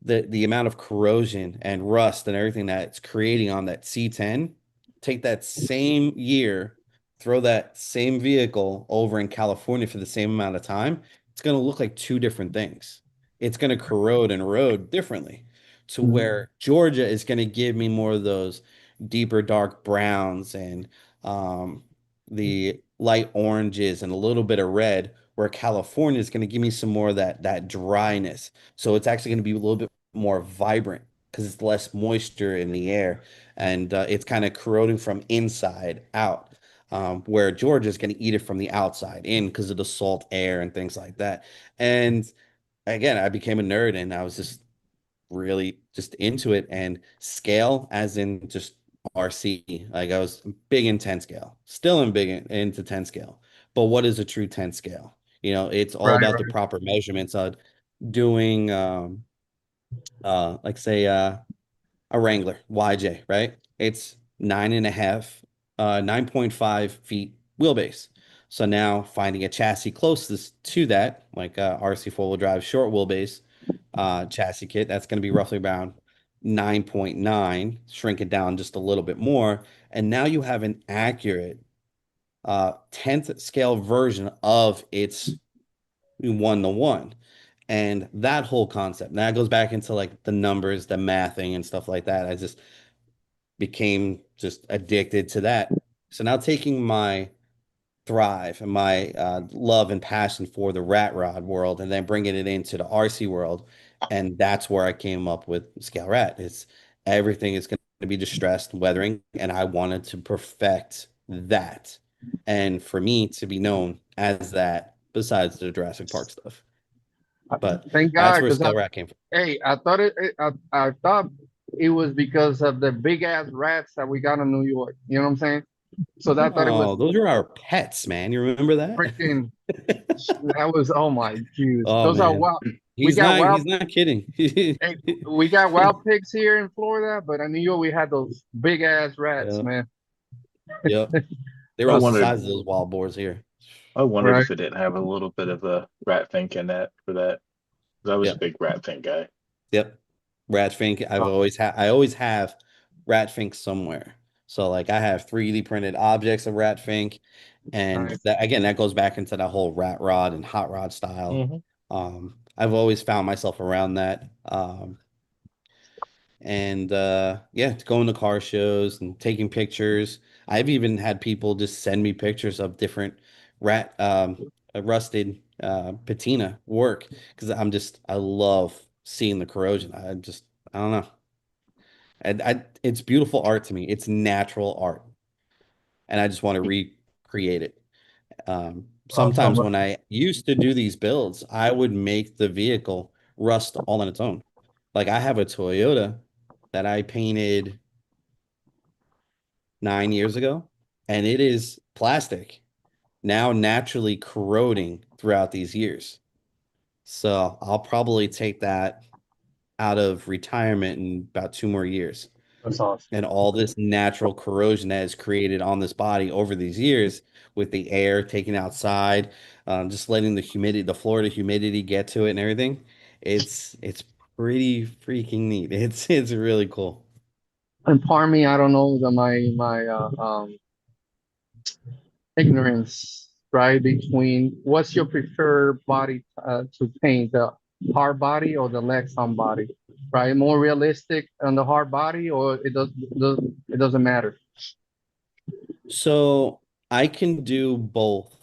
C: the amount of corrosion and rust and everything that it's creating on that C10, take that same year, throw that same vehicle over in California for the same amount of time, it's going to look like two different things. It's going to corrode and erode differently to where Georgia is going to give me more of those deeper dark browns and the light oranges and a little bit of red, where California is going to give me some more of that dryness. So it's actually going to be a little bit more vibrant because it's less moisture in the air and it's kind of corroding from inside out. Where Georgia is going to eat it from the outside in because of the salt air and things like that. And again, I became a nerd and I was just really just into it and scale as in just RC. Like I was big in 10 scale, still am into 10 scale. But what is a true 10 scale? It's all
A: Right,
C: about the
A: right.
C: proper measurements of doing like say a Wrangler YJ, right? It's 9.5 feet wheelbase. So now finding a chassis closest to that, like a RC four-wheel drive short wheelbase chassis kit, that's going to be roughly around 9.9, shrink it down just a little bit more. And now you have an accurate 10th scale version of its one to one. And that whole concept, that goes back into like the numbers, the mathing and stuff like that. I just became just addicted to that. So now taking my thrive and my love and passion for the rat rod world and then bringing it into the RC world. And that's where I came up with Scale Rat. It's everything is going to be distressed, weathering, and I wanted to perfect that. And for me to be known as that, besides the Jurassic Park stuff. But
A: Thank
C: that's
A: God,
C: where
A: because
C: Scale Rat came from.
A: hey, I thought it was because of the big ass rats that we got in New York. You know what I'm saying? So that I thought it was
C: Oh, those are our pets, man. You remember that?
A: freaking. That was, oh my jeez.
C: Oh
A: Those are
C: man.
A: wild. We got
C: He's
A: wild.
C: not kidding.
A: Hey, we got wild pigs here in Florida, but in New York we had those big ass rats,
C: Yeah.
A: man.
C: Yep. They were
D: I
C: almost the
D: wondered,
C: size of those wild boars here.
D: I wondered
A: Right.
D: if it didn't have a little bit of a rat fink in that for that. 'Cause I was a
C: Yep.
D: big rat fink guy.
C: Yep. Rat fink. I always have rat fink somewhere. So like I have 3D printed objects of rat fink. And
A: Nice.
C: that again, that goes back into that whole rat rod and hot rod style.
D: Hmm.
C: I've always found myself around that. And yeah, going to car shows and taking pictures. I've even had people just send me pictures of different rat rusted patina work because I love seeing the corrosion. I don't know. It's beautiful art to me. It's natural art, and I just want to recreate it. Sometimes
A: Awesome.
C: when I used to do these builds, I would make the vehicle rust all on its own. Like I have a Toyota that I painted 9 years ago, and it is plastic now naturally corroding throughout these years. So I'll probably take that out of retirement in about 2 more years.
A: That's awesome.
C: And all this natural corrosion that is created on this body over these years with the air taken outside, just letting the Florida humidity get to it and everything. It's pretty freaking neat. It's really cool.
A: And pardon me, I don't know my ignorance, right? Between what's your preferred body to paint, the hard body or the Lexan body, right? More realistic on the hard body, or it doesn't matter.
C: So I can do both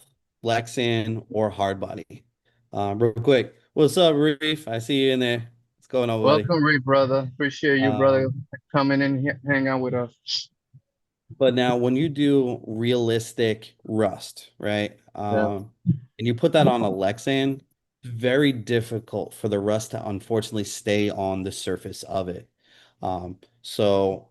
C: Lexan or hard body. Real quick, what's up, Reef? I see you in there. What's going on, buddy?
A: Welcome, Ray, brother. Appreciate you, brother,
C: Um,
A: coming in here, hang out with us.
C: but now when you do realistic rust, right?
A: Yeah,
C: And you put that on a Lexan, very difficult for the rust to unfortunately stay on the surface of it. So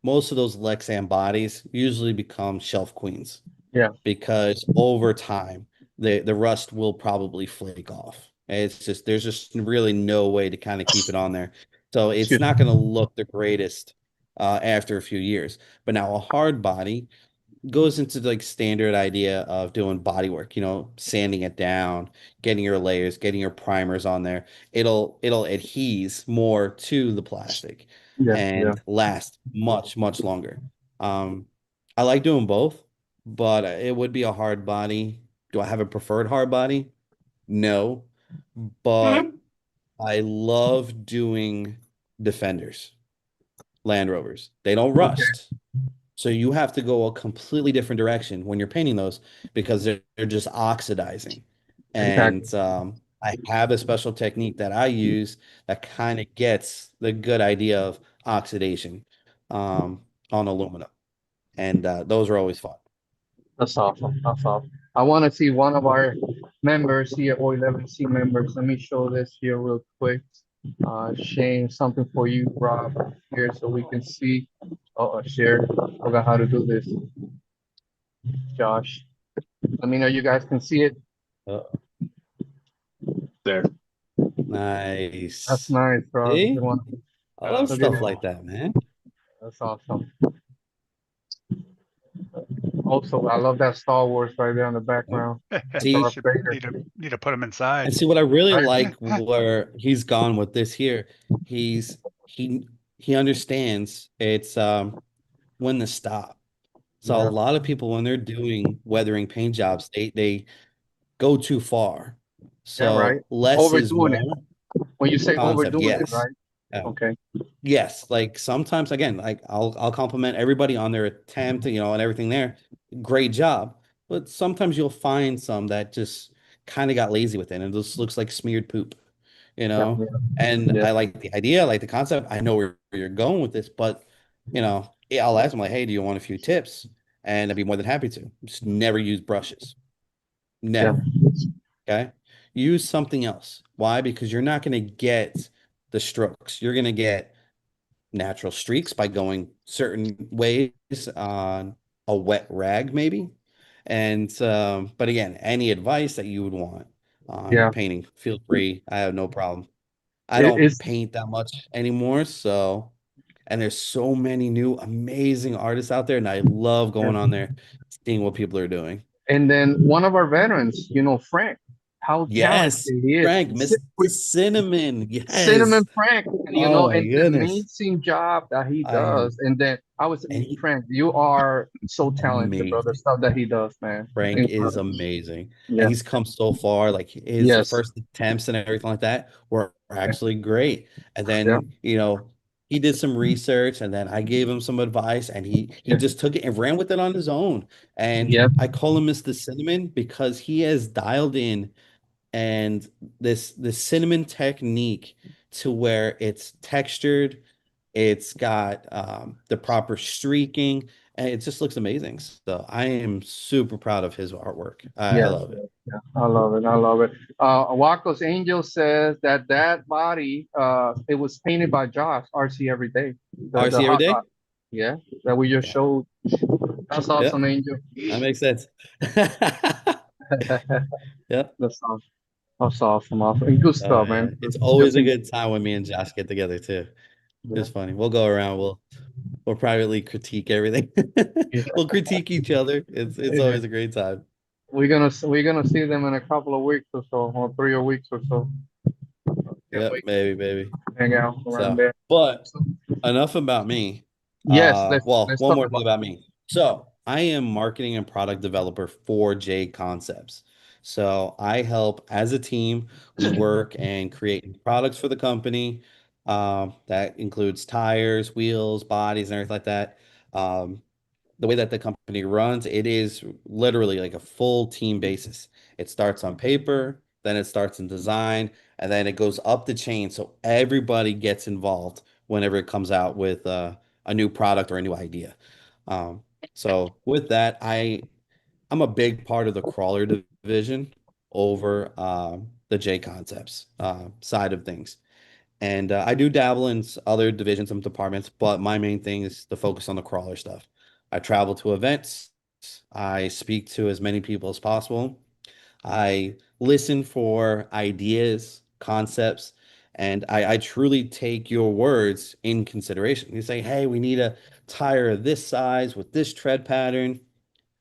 C: most of those Lexan bodies usually become shelf queens
A: yeah,
C: because over time the rust will probably flake off. It's just there's just really no way to kind of keep it on there. So it's
A: excuse
C: not
A: me.
C: going to look the greatest after a few years. But now a hard body goes into like standard idea of doing body work, sanding it down, getting your layers, getting your primers on there. It'll adheses more to the plastic
A: Yeah, yeah.
C: and last much, much longer. Um, I like doing both, but it would be a hard body. Do I have a preferred hard body? No, but I love doing Defenders, Land Rovers. They don't
A: Okay,
C: rust. So you have to go a completely different direction when you're painting those because they're just oxidizing.
A: exactly.
C: And I have a special technique that I use that kind of gets the good idea of oxidation um, on aluminum. And those are always fun.
A: That's awesome. That's awesome. I want to see one of our members here, O11C members. Let me show this here real quick. Shane, something for you, Rob, here so we can see. Oh, share. Forgot how to do this. Josh, let me know you guys can see it.
C: Uh,
D: There.
A: That's
C: nice.
A: nice, bro.
C: See?
A: Good one.
C: I love
A: Look at
C: stuff
A: that.
C: like that, man.
A: That's awesome. Also, I love that Star Wars right there in the background.
C: See,
A: Darth
E: Should
A: Vader.
E: need to put them inside.
C: and see what I really
A: Right.
C: like where he's gone with this here. He's he understands it's when to stop. So a
A: Yeah.
C: lot of people when they're doing weathering paint jobs, they go too far.
A: Yeah, right.
C: So less is
A: Overdoing it.
C: more
A: When you say
C: concept.
A: overdoing it,
C: Yes.
A: right?
C: Yeah.
A: Okay.
C: Yes. Like sometimes again, like I'll compliment everybody on their attempt, and everything there. Great job. But sometimes you'll find some that just kind of got lazy with it and it just looks like smeared poop, you
A: Yeah.
C: know?
A: Yeah.
C: And
A: Yeah.
C: I like the idea, I like the concept. I know where you're going with this, but yeah, I'll ask them like, hey, do you want a few tips? And I'd be more than happy to. Just never use brushes.
A: Yeah.
C: Never. Okay. Use something else. Why? Because you're not going to get the strokes. You're going to get natural streaks by going certain ways on a wet rag, maybe. And but again, any advice that you would want on
A: Yeah.
C: painting, feel free. I have no problem. I
A: It,
C: don't
A: it's
C: paint that much anymore, so and there's so many new amazing artists out there, and I love
A: yeah.
C: going on there, seeing what people are doing.
A: And then one of our veterans, Frank, how talented
C: Yes,
A: he is.
C: Frank, Mr. Cinnamon.
A: Cinnamon
C: Yes.
A: Frank,
C: Oh my
A: and the
C: goodness.
A: amazing job that he
C: I am
A: does. And then I was
C: and he
A: Frank, you are so talented, bro. The
C: amazing.
A: stuff that he does, man.
C: Frank is
A: Incredible.
C: amazing. And
A: Yeah.
C: he's come so far. Like his
A: Yes.
C: first attempts and everything like that were
A: Yeah.
C: actually great. And
A: Yeah.
C: then, he did some research and then I gave him some advice and he
A: Yeah.
C: just took it and ran with it on his own. And
A: Yep.
C: I call him Mr. Cinnamon because he has dialed in and this cinnamon technique to where it's textured, it's got the proper streaking, and it just looks amazing. So I am super proud of his artwork. I
A: Yes.
C: love it.
A: Yeah. I love it. I love it. Waco's Angel says that body, it was painted by Josh RC every day. The
C: RC every
A: hot
C: day?
A: rod. Yeah. That we just
C: Yeah.
A: showed. That's
C: Yeah,
A: awesome, Angel.
C: that makes sense. Yep.
A: That's awesome. That's awesome. Awesome. And good
C: Oh
A: stuff,
C: yeah.
A: man.
C: It's
A: Just
C: always a good time when me and Josh get together too.
A: yeah.
C: It's funny. We'll go around, we'll privately critique everything.
A: Yeah.
C: We'll critique each other. It's
A: Yeah.
C: always a great time.
A: We're gonna see them in a couple of weeks or so, or 3 weeks or so. Can't
C: Yep,
A: wait
C: maybe.
A: to hang out around
C: So,
A: there.
C: but
A: So,
C: enough about me.
A: yes,
C: Well,
A: let's
C: one
A: talk
C: more thing
A: about.
C: about me. So, I am marketing and product developer for JConcepts. So, I help as a team. We work and create products for the company. That includes tires, wheels, bodies, and everything like that. Um, the way that the company runs, it is literally like a full team basis. It starts on paper, then it starts in design, and then it goes up the chain. So everybody gets involved whenever it comes out with a new product or a new idea. Um, so with that, I'm a big part of the crawler division over the J Concepts side of things. And I do dabble in other divisions and departments, but my main thing is to focus on the crawler stuff. I travel to events. I speak to as many people as possible. I listen for ideas, concepts, and I truly take your words in consideration. You say, hey, we need a tire of this size with this tread pattern.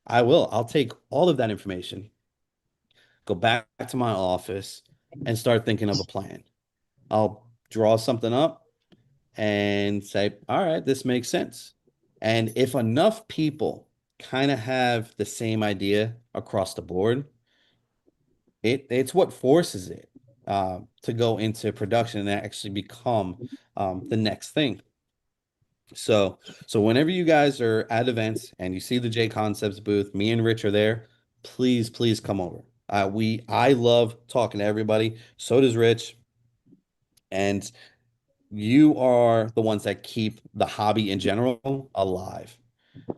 C: I will. I'll take all of that information, go back to my office, and start thinking of a plan. I'll draw something up and say, all right, this makes sense. And if enough people kind of have the same idea across the board, it's what forces it to go into production and actually become the next thing. So whenever you guys are at events and you see the J Concepts booth, me and Rich are there. Please come over. I love talking to everybody. So does Rich. And you are the ones that keep the hobby in general alive.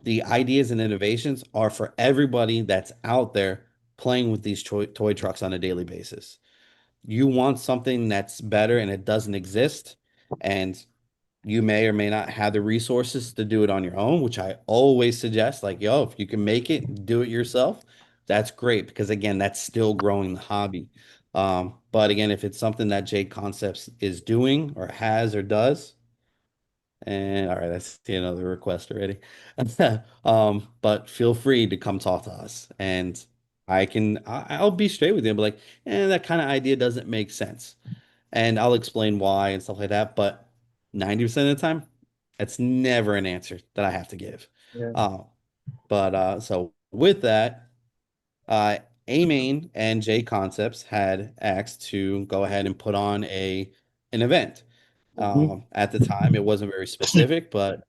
C: The ideas and innovations are for everybody that's out there playing with these toy trucks on a daily basis. You want something that's better and it doesn't exist, and you may or may not have the resources to do it on your own, which I always suggest. Like, yo, if you can make it, do it yourself. That's great because again, that's still growing the hobby. But again, if it's something that J Concepts is doing or has or does, and all right, I see another request already. But feel free to come talk to us, and I'll be straight with you. But like, that kind of idea doesn't make sense, and I'll explain why and stuff like that. But 90% of the time, it's never an answer that I have to give.
A: Yeah.
C: So with that, uh, Amain and J Concepts had asked to go ahead and put on an event.
A: Mhm.
C: At the time, it wasn't very specific, but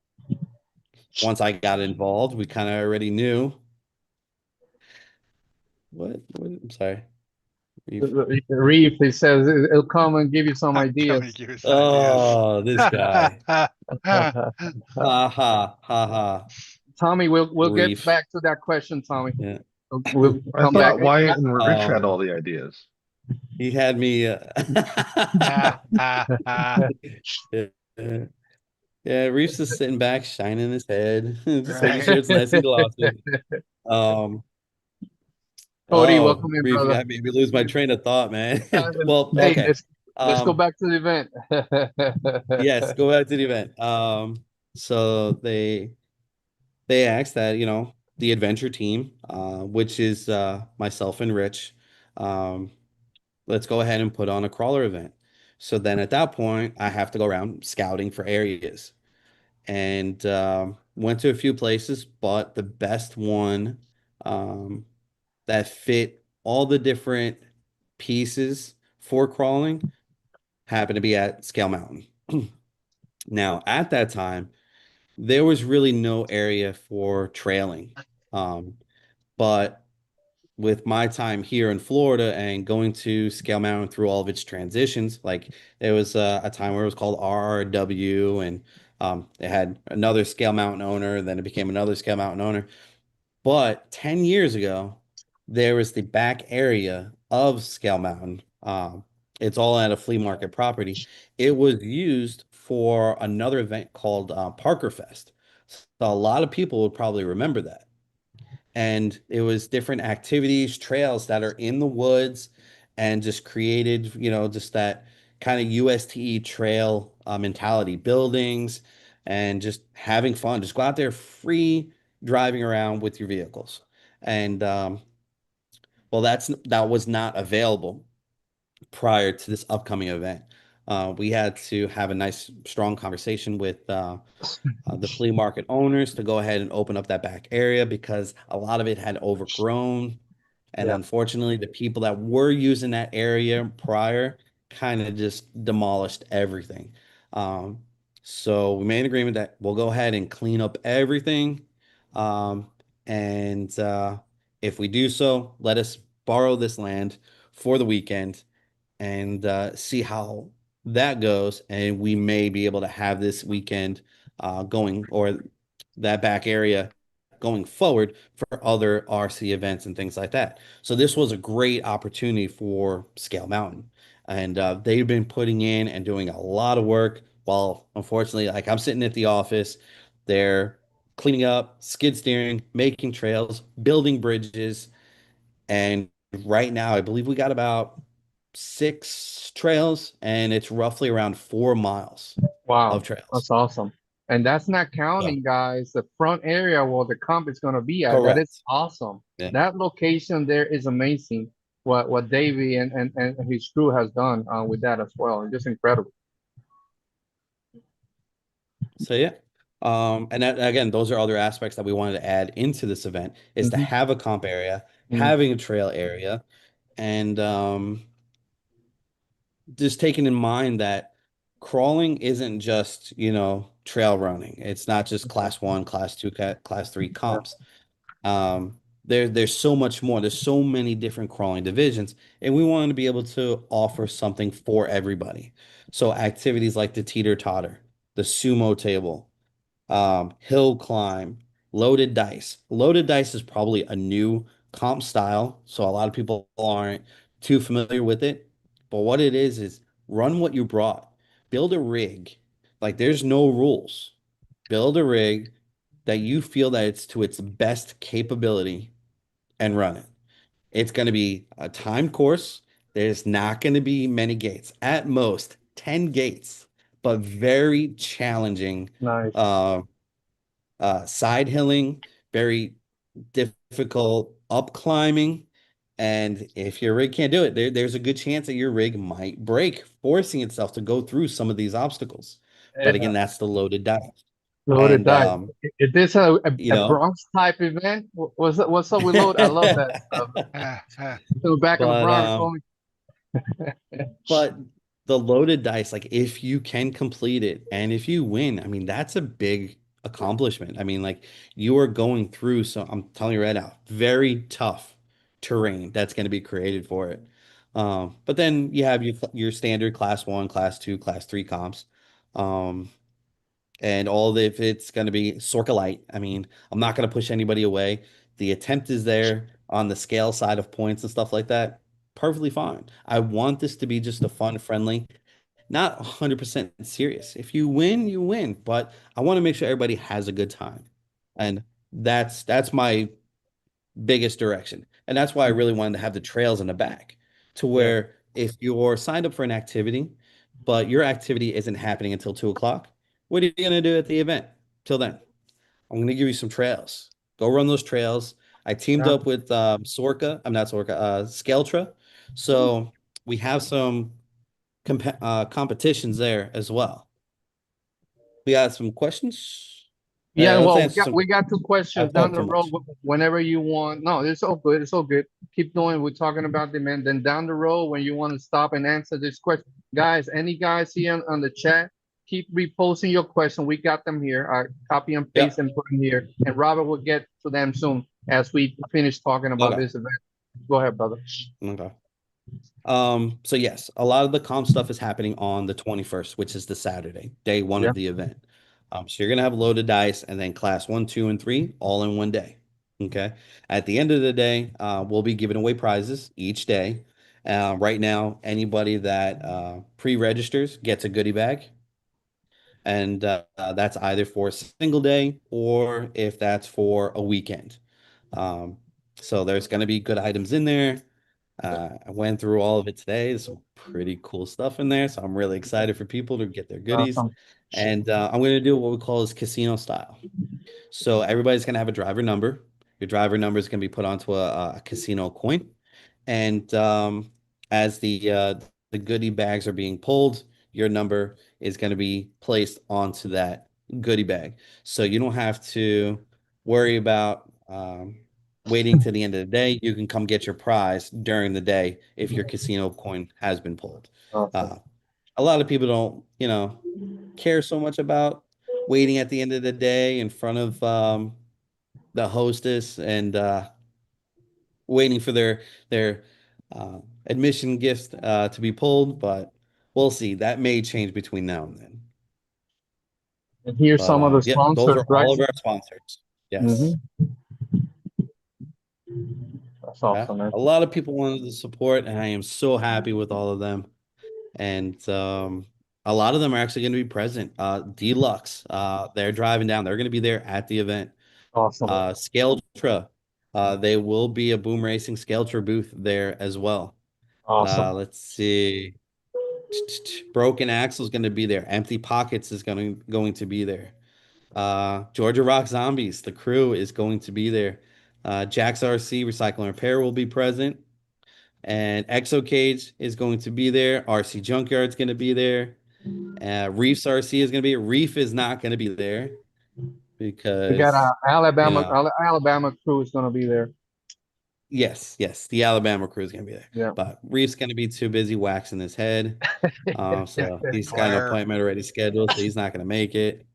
C: once I got involved, we kind of already knew what I'm sorry.
A: Reef, he says it'll come and give you some
E: Coming to
A: ideas.
E: give us ideas.
C: Oh, this guy. Ha ha ha ha.
A: Tommy, we'll get
C: Reef.
A: back to that question, Tommy.
C: Yeah.
A: We'll
F: I
A: come back.
F: thought Wyatt and Rich had all
C: Um,
F: the ideas.
C: he had me yeah, yeah, Reef's just sitting back, shining his head, just making
E: Right.
C: sure it's nice and glossy. Um,
A: Cody, welcome
C: oh,
A: in,
C: Reef, you
A: brother.
C: got me lose my train of thought, man. Well,
A: Hey,
C: okay.
A: let's go
C: Um,
A: back to the event.
C: yes, go back to the event. So they asked that, the adventure team, which is myself and Rich, um, let's go ahead and put on a crawler event. So then at that point, I have to go around scouting for areas and went to a few places, but the best one um, that fit all the different pieces for crawling happened to be at Scale Mountain. Now, at that time, there was really no area for trailing. Um, but with my time here in Florida and going to Scale Mountain through all of its transitions, like there was a time where it was called RRW, and it had another Scale Mountain owner, then it became another Scale Mountain owner. But 10 years ago, there was the back area of Scale Mountain. It's all at a flea market property. It was used for another event called Parker Fest. So a lot of people would probably remember that. And it was different activities, trails that are in the woods and just created, just that kind of USTE trail mentality, buildings and just having fun. Just go out there free driving around with your vehicles. And well, that was not available prior to this upcoming event. We had to have a nice, strong conversation with the flea market owners to go ahead and open up that back area because a lot of it had overgrown. And
A: Yeah.
C: unfortunately, the people that were using that area prior kind of just demolished everything. Um, so we made an agreement that we'll go ahead and clean up everything. Um, and if we do so, let us borrow this land for the weekend and see how that goes. And we may be able to have this weekend going or that back area going forward for other RC events and things like that. So this was a great opportunity for Scale Mountain. And they've been putting in and doing a lot of work while unfortunately, like I'm sitting at the office, they're cleaning up, skid steering, making trails, building bridges, and right now, I believe we got about 6 trails, and it's roughly around 4 miles of
A: Wow,
C: trails.
A: that's awesome. And that's not
C: So,
A: counting, guys, the front area where the comp is going to be at. That is
C: correct.
A: awesome.
C: Yeah.
A: That location there is amazing. What Davey and his crew has done with that as well. Just incredible.
C: So yeah. And that, again, those are other aspects that we wanted to add into this event is to
A: Hmm.
C: have a comp area,
A: Hmm.
C: having a trail area, and just taking in mind that crawling isn't just, trail running. It's not just class one, class two, class three
A: Yeah.
C: comps. There's so much more. There's so many different crawling divisions, and we wanted to be able to offer something for everybody. So activities like the teeter totter, the sumo table, hill climb, loaded dice. Loaded dice is probably a new comp style, so a lot of people aren't too familiar with it. But what it is run what you brought. Build a rig. Like there's no rules. Build a rig that you feel that it's to its best capability and run it. It's going to be a timed course. There's not going to be many gates. At most, 10 gates, but very challenging
A: Nice.
C: uh, side hilling, very difficult up climbing. And if your rig can't do it, there's a good chance that your rig might break, forcing itself to go through some of these obstacles. But
A: Yeah.
C: again, that's the loaded dice.
A: Loaded
C: And
A: dice. Is this
C: you
A: a
C: know,
A: Bronx type event? What's up with load? I love that stuff. To the back of the
C: but
A: Bronx, homie.
C: But the loaded dice, like if you can complete it and if you win, I mean, that's a big accomplishment. I mean, like you are going through, so I'm telling you right now, very tough terrain that's going to be created for it. But then you have your standard class one, class two, class three comps. Um, and all if it's going to be Sorka light. I mean, I'm not going to push anybody away. The attempt is there on the scale side of points and stuff like that. Perfectly fine. I want this to be just a fun, friendly, not 100% serious. If you win, you win, but I want to make sure everybody has a good time. And that's my biggest direction. And that's why I really wanted to have the trails in the back to
A: Yeah.
C: where if you're signed up for an activity, but your activity isn't happening until 2 o'clock, what are you going to do at the event? Till then, I'm going to give you some trails. Go run those trails. I teamed
A: Yeah.
C: up with Sorka. I'm not Sorka, Skeltra. So we have some competitions there as well. We got some questions.
A: Yeah,
C: Let's
A: well,
C: answer some.
A: we got two questions
C: I've
A: down
C: talked
A: the
C: too
A: road
C: much.
A: whenever you want. No, it's all good. It's all good. Keep doing. We're talking about them, and then down the road when you want to stop and answer this question, guys. Any guys here on the chat, keep reposting your question. We got them here. Copy and paste
C: Yep.
A: and put them here, and Robert will get to them soon as we finish talking about
C: Okay.
A: this event. Go ahead, brother.
C: Okay. So yes, a lot of the comp stuff is happening on the 21st, which is the Saturday, day one
A: Yeah.
C: of the event. So you're gonna have loaded dice and then class one, two, and three all in one day. Okay. At the end of the day, we'll be giving away prizes each day. Right now, anybody that pre-registers gets a goodie bag, and that's either for a single day or if that's for a weekend. Um, so there's going to be good items in there. I went through all of it today. There's some pretty cool stuff in there. So I'm really excited for people to get their goodies.
A: Awesome.
C: And I'm going to do what we call is casino style. So everybody's going to have a driver number. Your driver number is going to be put onto a casino coin. And as the goodie bags are being pulled, your number is going to be placed onto that goodie bag. So you don't have to worry about waiting to the end of the day. You can come get your prize during the day if your casino coin has been pulled.
A: Awesome.
C: A lot of people don't, care so much about waiting at the end of the day in front of the hostess and waiting for their admission gift to be pulled, but we'll see. That may change between now and then.
A: And here's some of the
C: But yeah, those
A: sponsors,
C: are
A: right?
C: all of our sponsors. Yes.
A: That's
C: Yeah.
A: awesome, man.
C: A lot of people wanted to support, and I am so happy with all of them. And a lot of them are actually going to be present. Deluxe, they're driving down. They're going to be there at the event.
A: Awesome.
C: Scaletra, they will be a Boom Racing Scaletra booth there as well.
A: Awesome.
C: Let's see. Broken Axle is going to be there. Empty Pockets is going to be there. Georgia Rock Zombies, the crew is going to be there. Jack's RC Recycle and Repair will be present. And Exo Cage is going to be there. RC Junkyard's going to be there. Reef's RC is going to be. Reef is not going to be there
A: We got
C: because
A: Alabama.
C: know,
A: Alabama crew is gonna be there.
C: yes, the Alabama crew is going to be there.
A: Yeah.
C: But Reef's going to be too busy waxing his head. So he's got an
E: Blair.
C: appointment already scheduled, so he's not going to make it.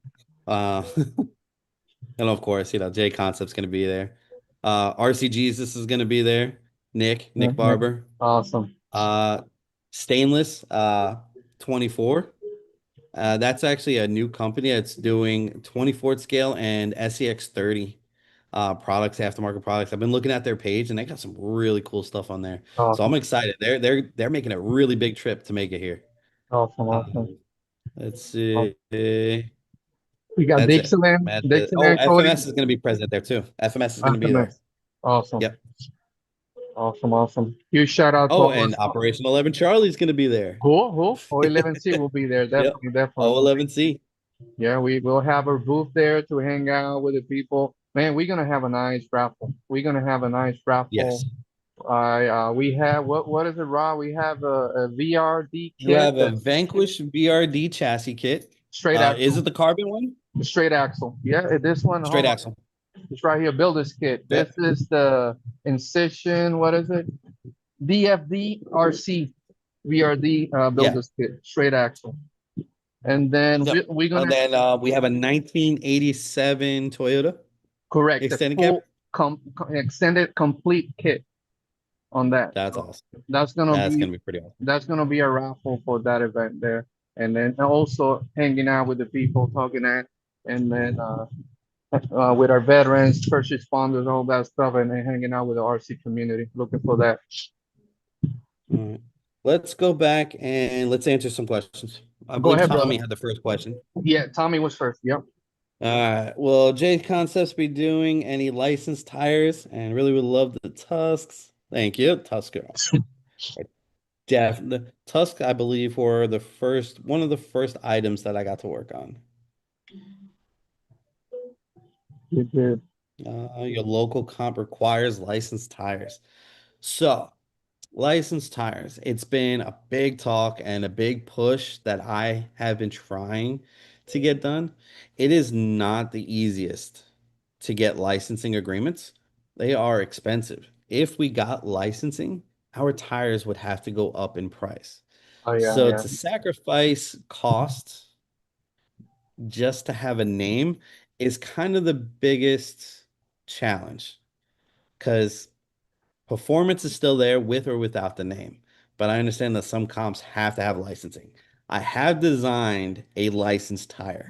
C: And of course, JConcepts going to be there. RC Jesus is going to be there. Nick Barber.
A: Awesome.
C: Stainless 24. That's actually a new company that's doing 24 scale and SEX 30 products, aftermarket products. I've been looking at their page and they got some really cool stuff on there. So
A: Awesome.
C: I'm excited. They're making a really big trip to make it here.
A: Awesome.
C: Let's see.
A: We got
C: That's it.
A: Dixieland. Dixieland Cody.
C: FMS is going to be present there too. FMS is going to be there.
A: Awesome.
C: Yep.
A: Awesome. Huge shout out to
C: Oh,
A: all
C: and
A: those-
C: Operation 11 Charlie's going to be there.
A: Who? O11C will be there. Definitely.
C: O11C.
A: Yeah, we will have a booth there to hang out with the people. Man, we're gonna have a nice raffle.
C: Yes.
A: We have what is it, Rob? We have a VRD
C: You
A: kit.
C: have a Vanquish VRD chassis kit.
A: Straight axle.
C: Is it the carbon one?
A: The straight axle. Yeah, this one.
C: Straight
A: hold on.
C: axle.
A: It's right here. Builder's kit.
C: Yep.
A: This is the Incision. What is it? DFD RC VRD builder's kit. Straight axle. And then
C: Yep.
A: we're gonna.
C: And then we have a 1987 Toyota.
A: Correct.
C: Extended
A: The full extended complete kit on that.
C: That's
A: So
C: awesome.
A: That's
C: That's
A: gonna
C: gonna be pretty awesome.
A: That's gonna be a raffle for that event there, and then also hanging out with the people, talking and then with our veterans, first responders, all that stuff, and then hanging out with the RC community. Looking for that.
C: All right. Let's go back and let's answer some questions. I
A: Go
C: believe
A: ahead,
C: Tommy
A: brother.
C: had the first question.
A: Yeah, Tommy was first. Yep.
C: All right. Will JConcepts be doing any licensed tires? And really would love the Tusks. Thank you, Tusk girl. The Tusk, I believe, were one of the first items that I got to work on.
A: You did.
C: Your local comp requires licensed tires. So, licensed tires. It's been a big talk and a big push that I have been trying to get done. It is not the easiest to get licensing agreements. They are expensive. If we got licensing, our tires would have to go up in price.
A: Oh yeah.
C: So
A: Yeah.
C: to sacrifice cost just to have a name is kind of the biggest challenge because performance is still there with or without the name. But I understand that some comps have to have licensing. I have designed a licensed tire.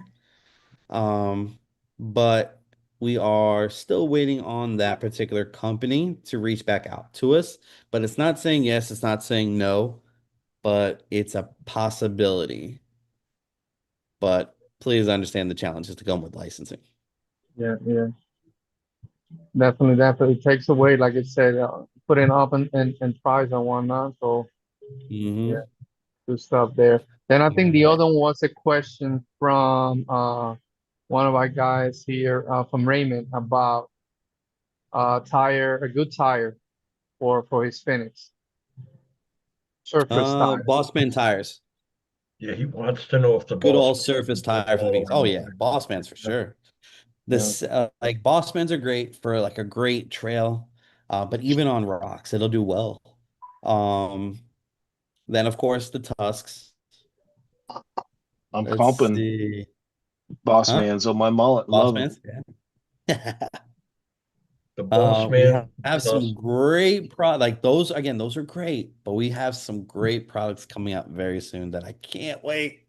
C: But we are still waiting on that particular company to reach back out to us. But it's not saying yes, it's not saying no, but it's a possibility. But please understand the challenges to come with licensing.
A: Yeah. Definitely takes away, like I said, putting up and price and whatnot. So
C: Mhm.
A: good stuff there. Then I think the other one was a question from one of our guys here from Raymond about a good tire for his Phoenix surface tire.
C: Bossman tires.
G: Yeah, he wants to know if the
C: Good
G: boss
C: all surface tire for the beans. Oh yeah, Boss Man's for sure. This like Boss Mans are great for like a great trail, but even on rocks, it'll do well. Um, then of course the tusks.
D: I'm
C: Let's
D: comping
C: see,
D: Boss
C: huh?
D: Man's on my mullet.
C: Boss
D: Love it.
C: Mans. Yeah.
G: The boss
C: We
G: man
C: have some great like those again, those are great, but we have some great products coming out very soon that I can't wait.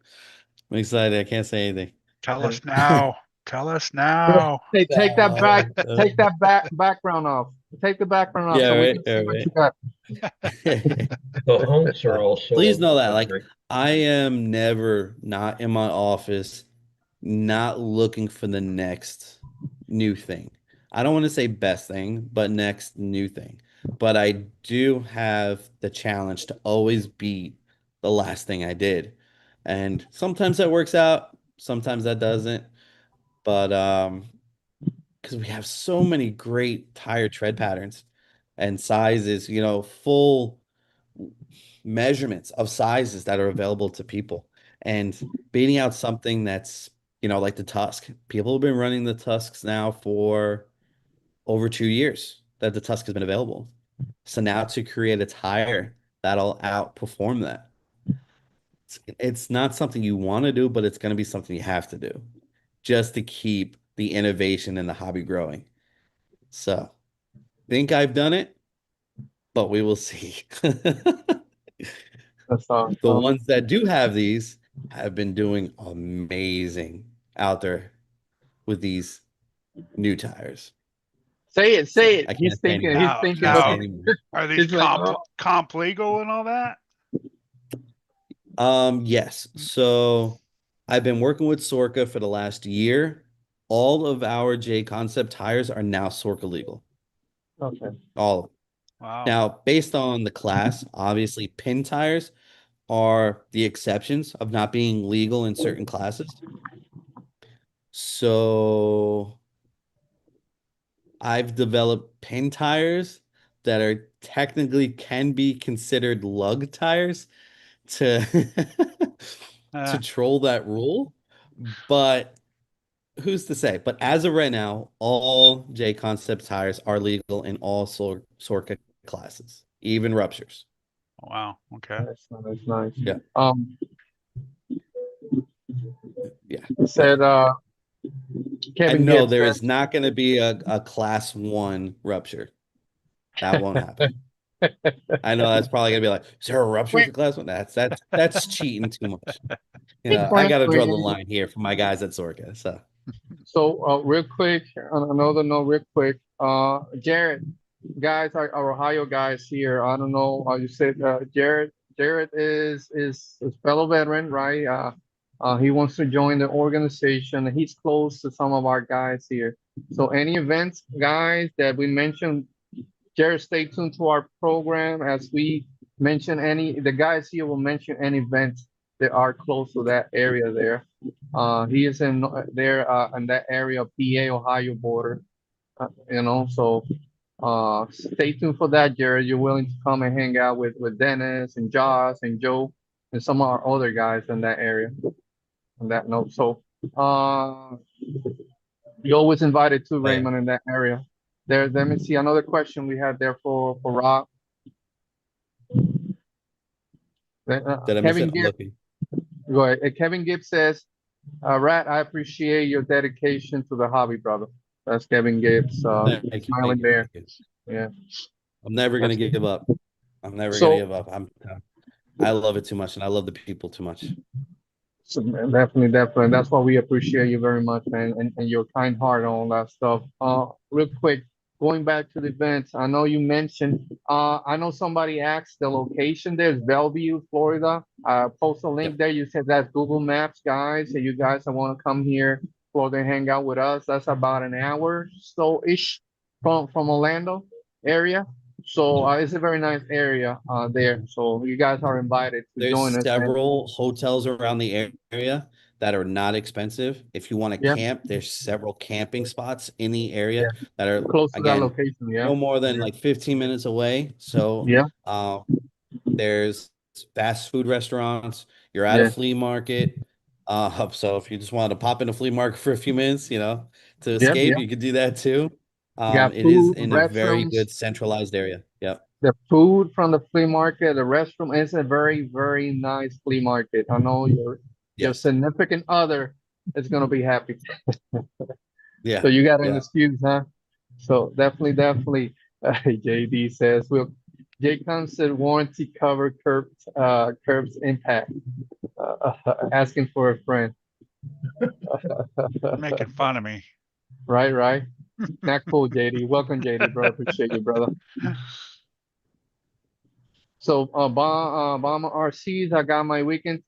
C: I'm excited. I can't say anything.
E: Tell us now. Tell us now.
A: Hey, take that
C: Uh,
A: background off. Take the background off
C: yeah,
A: so we
C: right,
A: can see
C: yeah,
A: what
C: right.
A: you got.
G: The hunks are
C: Please
G: also
C: know that, like,
G: great.
C: I am never not in my office, not looking for the next new thing. I don't want to say best thing, but next new thing. But I do have the challenge to always beat the last thing I did. And sometimes that works out, sometimes that doesn't. But because we have so many great tire tread patterns and sizes, full measurements of sizes that are available to people and beating out something that's, like the Tusk. People have been running the Tusks now for over 2 years that the Tusk has been available. So now to create a tire that'll outperform that. It's not something you want to do, but it's going to be something you have to do just to keep the innovation and the hobby growing. So, think I've done it, but we will see.
A: That's
C: The
A: awesome.
C: ones that do have these have been doing amazing out there with these new tires.
A: Say it,
C: So
A: say it.
C: I
A: He's
C: can't say
A: thinking,
C: anymore.
A: he's
E: Now,
A: thinking
C: Can't
A: of
C: say
E: now,
C: anymore.
E: are these
A: he's like, oh,
E: comp legal and all that?
C: Yes. So I've been working with Sorca for the last year. All of our JConcept tires are now Sorca legal.
A: okay.
C: All of them.
E: Wow.
C: Now, based on the class, obviously pin tires are the exceptions of not being legal in certain classes. So I've developed pin tires that are technically can be considered lug tires to to
E: Uh,
C: troll that rule, but who's to say? But as of right now, all J Concept tires are legal in all Sorca classes, even ruptures.
E: wow. Okay.
A: That's nice.
C: Yeah, yeah. But
A: Said Kevin
C: and no,
A: Gibbs
C: there
A: said
C: is not going to be a class one rupture. That won't happen. I know that's probably gonna be like, is there a rupture for class one? That's cheating too much. I got to draw the line here for my guys at Sorca. So
A: So, real quick, on another note, real quick, Jared, guys, our Ohio guys here. I don't know how you said, Jared. Jared is a fellow veteran, right? He wants to join the organization. He's close to some of our guys here. So, any events, guys, that we mentioned, Jared, stay tuned to our program as we mention the guys here will mention any events that are close to that area there. He is in there in that area of PA Ohio border, so stay tuned for that, Jared. You're willing to come and hang out with Dennis and Josh and Joe and some of our other guys in that area on that note. So you're always invited to
C: oh, yeah.
A: Raymond in that area. There, let me see another question we had there for Rob.
C: Did I miss it?
A: Kevin
C: I'm
A: Gibb,
C: looking.
A: go ahead. Kevin Gibb says, Rat, I appreciate your dedication to the hobby, brother. That's Kevin Gibbs,
C: Thank you,
A: smiling
C: thank you,
A: there.
C: thank you.
A: Yeah.
C: I'm never gonna
A: That's-
C: give up. I'm never gonna
A: So,
C: give up. I love it too much, and I love the people too much.
A: so definitely, definitely. That's why we appreciate you very much, man, and your kind heart and all that stuff. Real quick, going back to the events, I know you mentioned, I know somebody asked the location there is Bellevue, Florida. Post a link
C: Yep.
A: there. You said that's Google Maps, guys. So you guys that want to come here, Florida, hang out with us. That's about an hour so ish from Orlando area. So it's a very nice area there. So you guys are invited to join
C: There's
A: us. And
C: several hotels around the area that are not expensive. If you want to
A: yeah,
C: camp, there's several camping spots in the
A: yeah,
C: area that are,
A: close to that
C: again,
A: location. Yeah,
C: no more than like 15 minutes away. So
A: yeah.
C: uh, there's fast food restaurants. You're at a
A: Yeah.
C: flea market. So if you just wanted to pop in a flea market for a few minutes, to
A: Yep.
C: escape,
A: Yep.
C: you could do that too.
A: Got
C: It is
A: food,
C: in a very
A: restrooms.
C: good centralized area. Yep.
A: The food from the flea market, the restroom is a very, very nice flea market. I know your
C: Yes.
A: significant other is gonna be happy.
C: Yeah.
A: So you got an
C: Yeah.
A: excuse, huh? So definitely. JD says, "Will JConcepts warranty cover curbs impact?" Asking for a friend.
E: Making fun of me.
A: Right. Not cool, JD. Welcome, JD, bro. Appreciate you, brother. So, Obama RCs, I got my weekend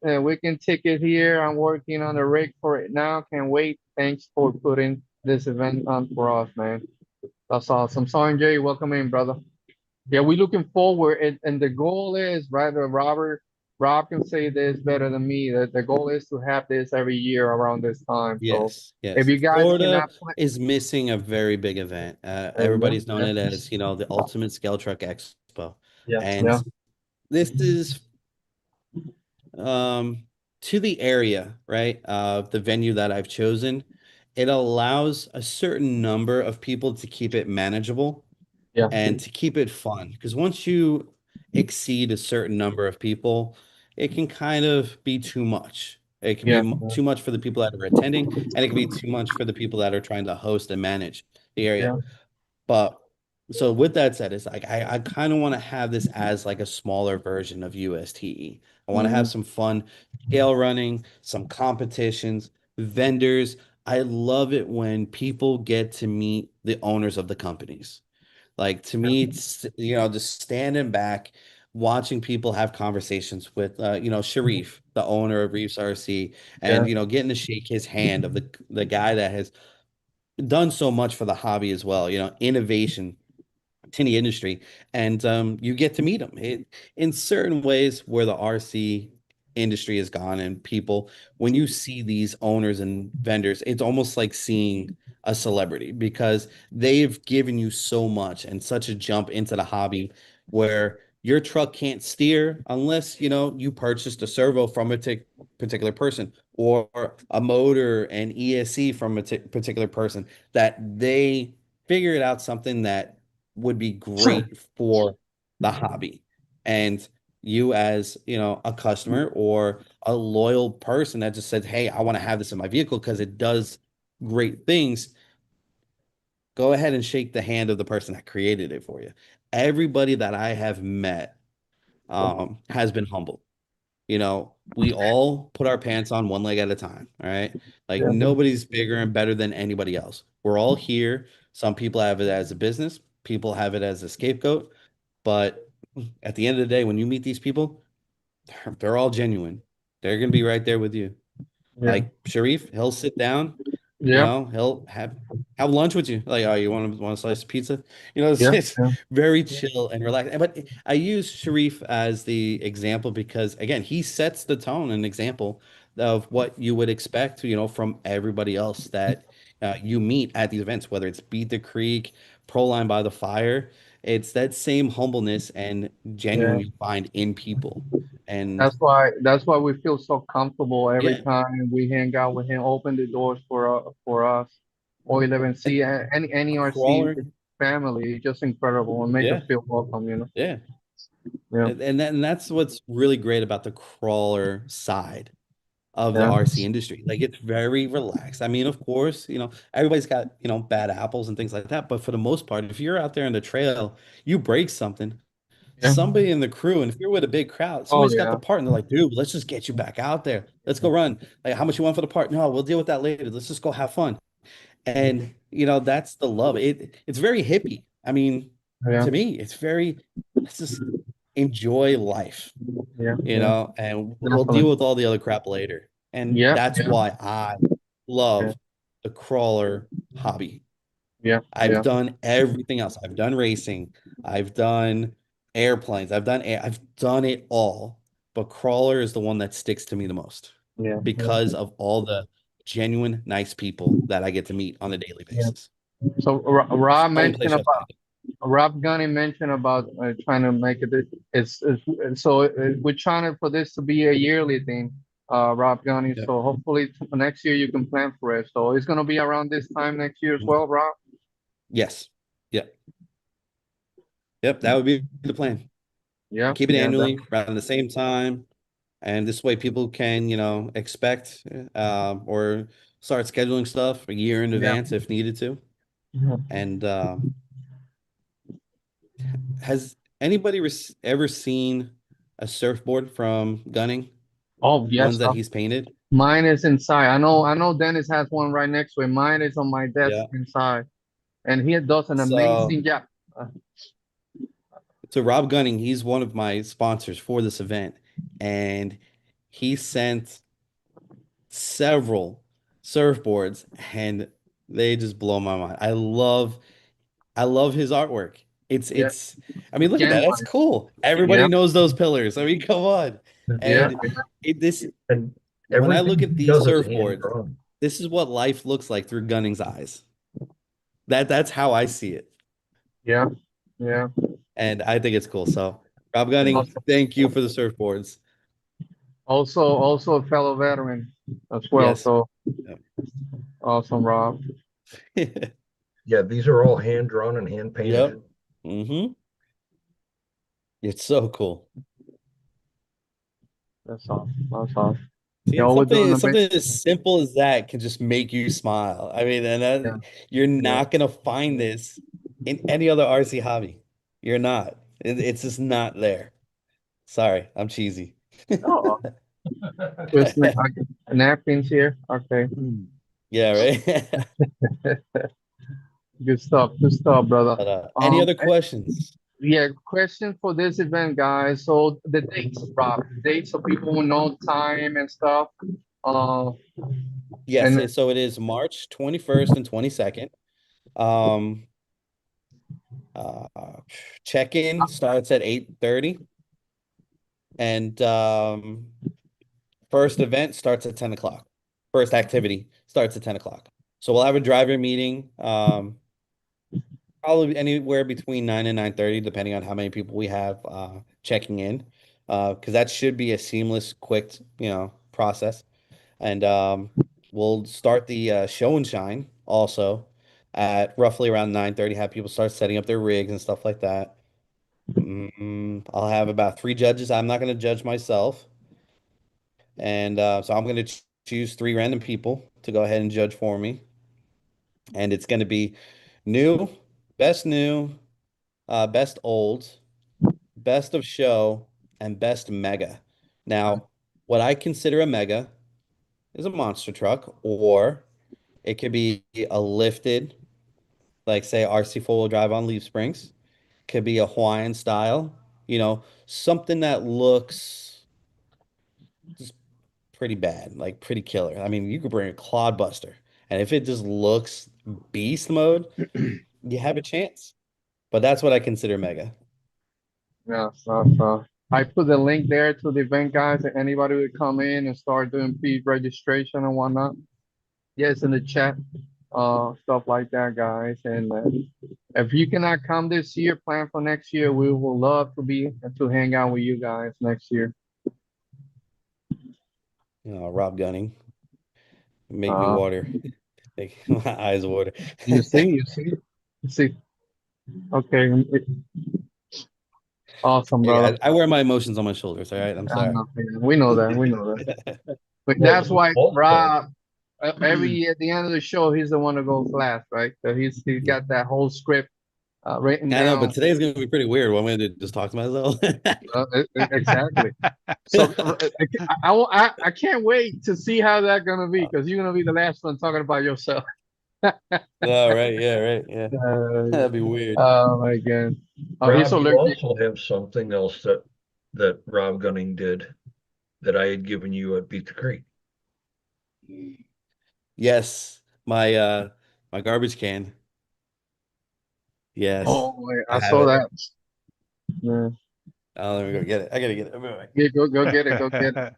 A: ticket here. I'm working on the rig for it now. Can't wait. Thanks for putting this event on for us, man. That's awesome. Sanjay, welcome in, brother. Yeah, we're looking forward, and the goal is, right, Rob can say this better than me, that the goal is to have this every year around this time. So
C: Yes.
A: if
C: Yes.
A: you guys
C: Florida
A: cannot plan,
C: is missing a very big event. Everybody's known it as, the ultimate scale truck expo. And
A: yeah,
C: this is to the area, right? The venue that I've chosen, it allows a certain number of people to keep it manageable
A: yeah,
C: and to keep it fun. Because once you exceed a certain number of people, it can kind of be too much. It can be
A: yeah,
C: too much for the people that are attending, and it can be too much for the people that are trying to host and manage the area.
A: yeah,
C: But so with that said, it's like I kind of want to have this as like a smaller version of USTE. I want to have
A: mhm,
C: some fun scale running, some competitions, vendors. I love it when people get to meet the owners of the companies. Like to me, it's, just standing back, watching people have conversations with, Sharif, the owner of Reefs RC,
A: yeah,
C: and getting to shake his hand of the guy that has done so much for the hobby as well. Innovation in the industry, and you get to meet them. In certain ways where the RC industry has gone, and people, when you see these owners and vendors, it's almost like seeing a celebrity because they've given you so much and such a jump into the hobby where your truck can't steer unless you purchased a servo from a particular person or a motor and ESC from a particular person that they figured out something that would be great for the hobby. And you as, a customer or a loyal person that just says, "Hey, I want to have this in my vehicle because it does great things," go ahead and shake the hand of the person that created it for you. Everybody that I have met has been humble. We all put our pants on one leg at a time. All right. Like
A: yeah,
C: nobody's bigger and better than anybody else. We're all here. Some people have it as a business, people have it as a scapegoat. But at the end of the day, when you meet these people, they're all genuine. They're going to be right there with you.
A: yeah,
C: Like Sharif, he'll sit down,
A: yeah,
C: he'll have lunch with you. Like, oh, you want a slice of pizza? It's,
A: yeah,
C: it's very chill and relaxed. But I use Sharif as the example because again, he sets the tone and example of what you would expect, from everybody else that you meet at these events, whether it's Beat the Creek, Pro Line by the Fire. It's that same humbleness and
A: yeah.
C: genuine you find in people. And
A: That's why we feel so comfortable every
C: yeah,
A: time we hang out with him, open the doors for us. O11C,
C: and
A: any
C: a
A: RC
C: crawler,
A: family, it's just incredible and make us
C: yeah.
A: feel welcome.
C: Yeah.
A: Yeah,
C: And that's what's really great about the crawler side of the
A: yeah,
C: RC industry. Like it's very relaxed. I mean, of course, everybody's got, bad apples and things like that. But for the most part, if you're out there in the trail, you break something,
A: yeah.
C: somebody in the crew, and if you're with a big crowd,
A: Oh
C: somebody's got the
A: yeah,
C: part and they're like, "Dude, let's just get you back out there. Let's go run. Like, how much you want for the part? No, we'll deal with that later. Let's just go have fun." And that's the love. It's very hippie. I mean,
A: yeah,
C: to me, let's just enjoy life,
A: yeah.
C: and we'll deal
A: Definitely.
C: with all the other crap later. And
A: Yeah,
C: that's
A: yeah,
C: why I
A: yeah,
C: love the crawler hobby.
A: yeah,
C: I've
A: yeah,
C: done everything else. I've done racing, I've done airplanes, I've done it all. But crawler is the one that sticks to me the most
A: yeah, yeah,
C: because of all the genuine nice people that I get to meet on a daily
A: yeah.
C: basis.
A: So Rob
C: Only place
A: mentioned
C: you have to
A: about
C: do.
A: Rob Gunny mentioned about trying to make it. We're trying for this to be a yearly thing, Rob Gunny.
C: Yep.
A: So hopefully next year you can plan for it. So it's gonna be around this time next year as well, Rob.
C: Yes. Yep. Yep. That would be the plan.
A: Yeah,
C: Keep it
A: yeah,
C: annually around the same time. And this way people can, expect or start scheduling stuff a year in
A: yeah.
C: advance if needed to. And has anybody ever seen a surfboard from Gunning?
A: Oh yes,
C: Ones that he's painted?
A: mine is inside. I know Dennis has one right next to it. Mine is on my desk
C: Yeah.
A: inside, and he does an
C: So,
A: amazing job.
C: so Rob Gunning, he's one of my sponsors for this event, and he sent several surfboards, and they just blow my mind. I love his artwork.
A: Yeah,
C: I mean, look at that. That's
A: genuine.
C: cool.
A: Yeah,
C: Everybody knows those pillars. I mean, come on.
A: yeah,
C: And this,
G: And
C: when I look
G: everything
C: at
G: he
C: these
G: does is hand
C: surfboards,
G: drawn.
C: this is what life looks like through Gunning's eyes. That's how I see it.
A: yeah, yeah.
C: And I think it's cool. So, Rob
G: And
C: Gunning, thank you for the surfboards.
A: Also a fellow veteran as well.
C: Yes.
A: So awesome, Rob.
G: yeah, these are all hand drawn and hand painted.
C: Yep. Mm-hmm. It's so cool.
A: That's awesome. That's awesome.
C: See,
A: Y'all were doing
C: something
A: amazing.
C: as simple as that can just make you smile. I mean,
A: Yeah,
C: you're not gonna find this in any other RC hobby. You're not. It's just not there. Sorry, I'm cheesy.
A: oh, there's napkins here. Okay.
C: Yeah, right.
A: Good stuff. Good stuff, brother.
C: But any other
A: Eh,
C: questions?
A: yeah, question for this event, guys. So the dates, Rob, dates so people will know time and stuff. Uh,
C: Yes,
A: and
C: so it is March 21st and 22nd. Um, uh, check-in starts at 8:30, and first event starts at 10 o'clock. First activity starts at 10 o'clock. So we'll have a driver meeting, probably anywhere between 9 and 9:30, depending on how many people we have checking in. Because that should be a seamless, quick, process. And we'll start the show and shine also at roughly around 9:30, have people start setting up their rigs and stuff like that. I'll have about 3 judges. I'm not going to judge myself. And so I'm going to choose 3 random people to go ahead and judge for me. And it's going to be new, new, best old, best of show, and best mega. Now, what I consider a mega is a monster truck, or it could be a lifted, like say RC four-wheel drive on leaf springs. Could be a Hawaiian style, something that looks just pretty bad, like pretty killer. I mean, you could bring a Clodbuster, and if it just looks beast mode, you have a chance. But that's what I consider mega.
A: yeah, I put the link there to the event, guys. And anybody would come in and start doing pre-registration and whatnot. Yes, in the chat, stuff like that, guys. And if you cannot come this year, plan for next year. We will love to hang out with you guys next year.
C: Rob Gunning, make me
A: Uh,
C: water, make my eyes water.
A: you see. Okay, awesome, brother.
C: I wear my emotions on my shoulders. All right, I'm sorry.
A: We know that. But
G: Well,
A: that's why
G: also-
A: Rob, every year at the end of the show, he's the one to go last, right? So he's got that whole script written
C: I know,
A: down.
C: but today's gonna be pretty weird. What am I gonna do? Just talk to myself?
A: Exactly. So I can't wait to see how that's gonna be, because you're gonna be the last one talking about yourself.
C: Oh, right, yeah, right, yeah. That'd be weird.
A: Oh my God. Oh, he's
G: Rob, you
A: allergic.
G: also have something else that Rob Gunning did that I had given you at Beat the Creek.
C: Yes, my garbage can. Yes,
A: Oh, wait, I
C: I have
A: saw
C: it.
A: that. Yeah.
C: Oh, let me go get it. I gotta get it. I'll be right back.
A: Yeah, go get it. Go get it.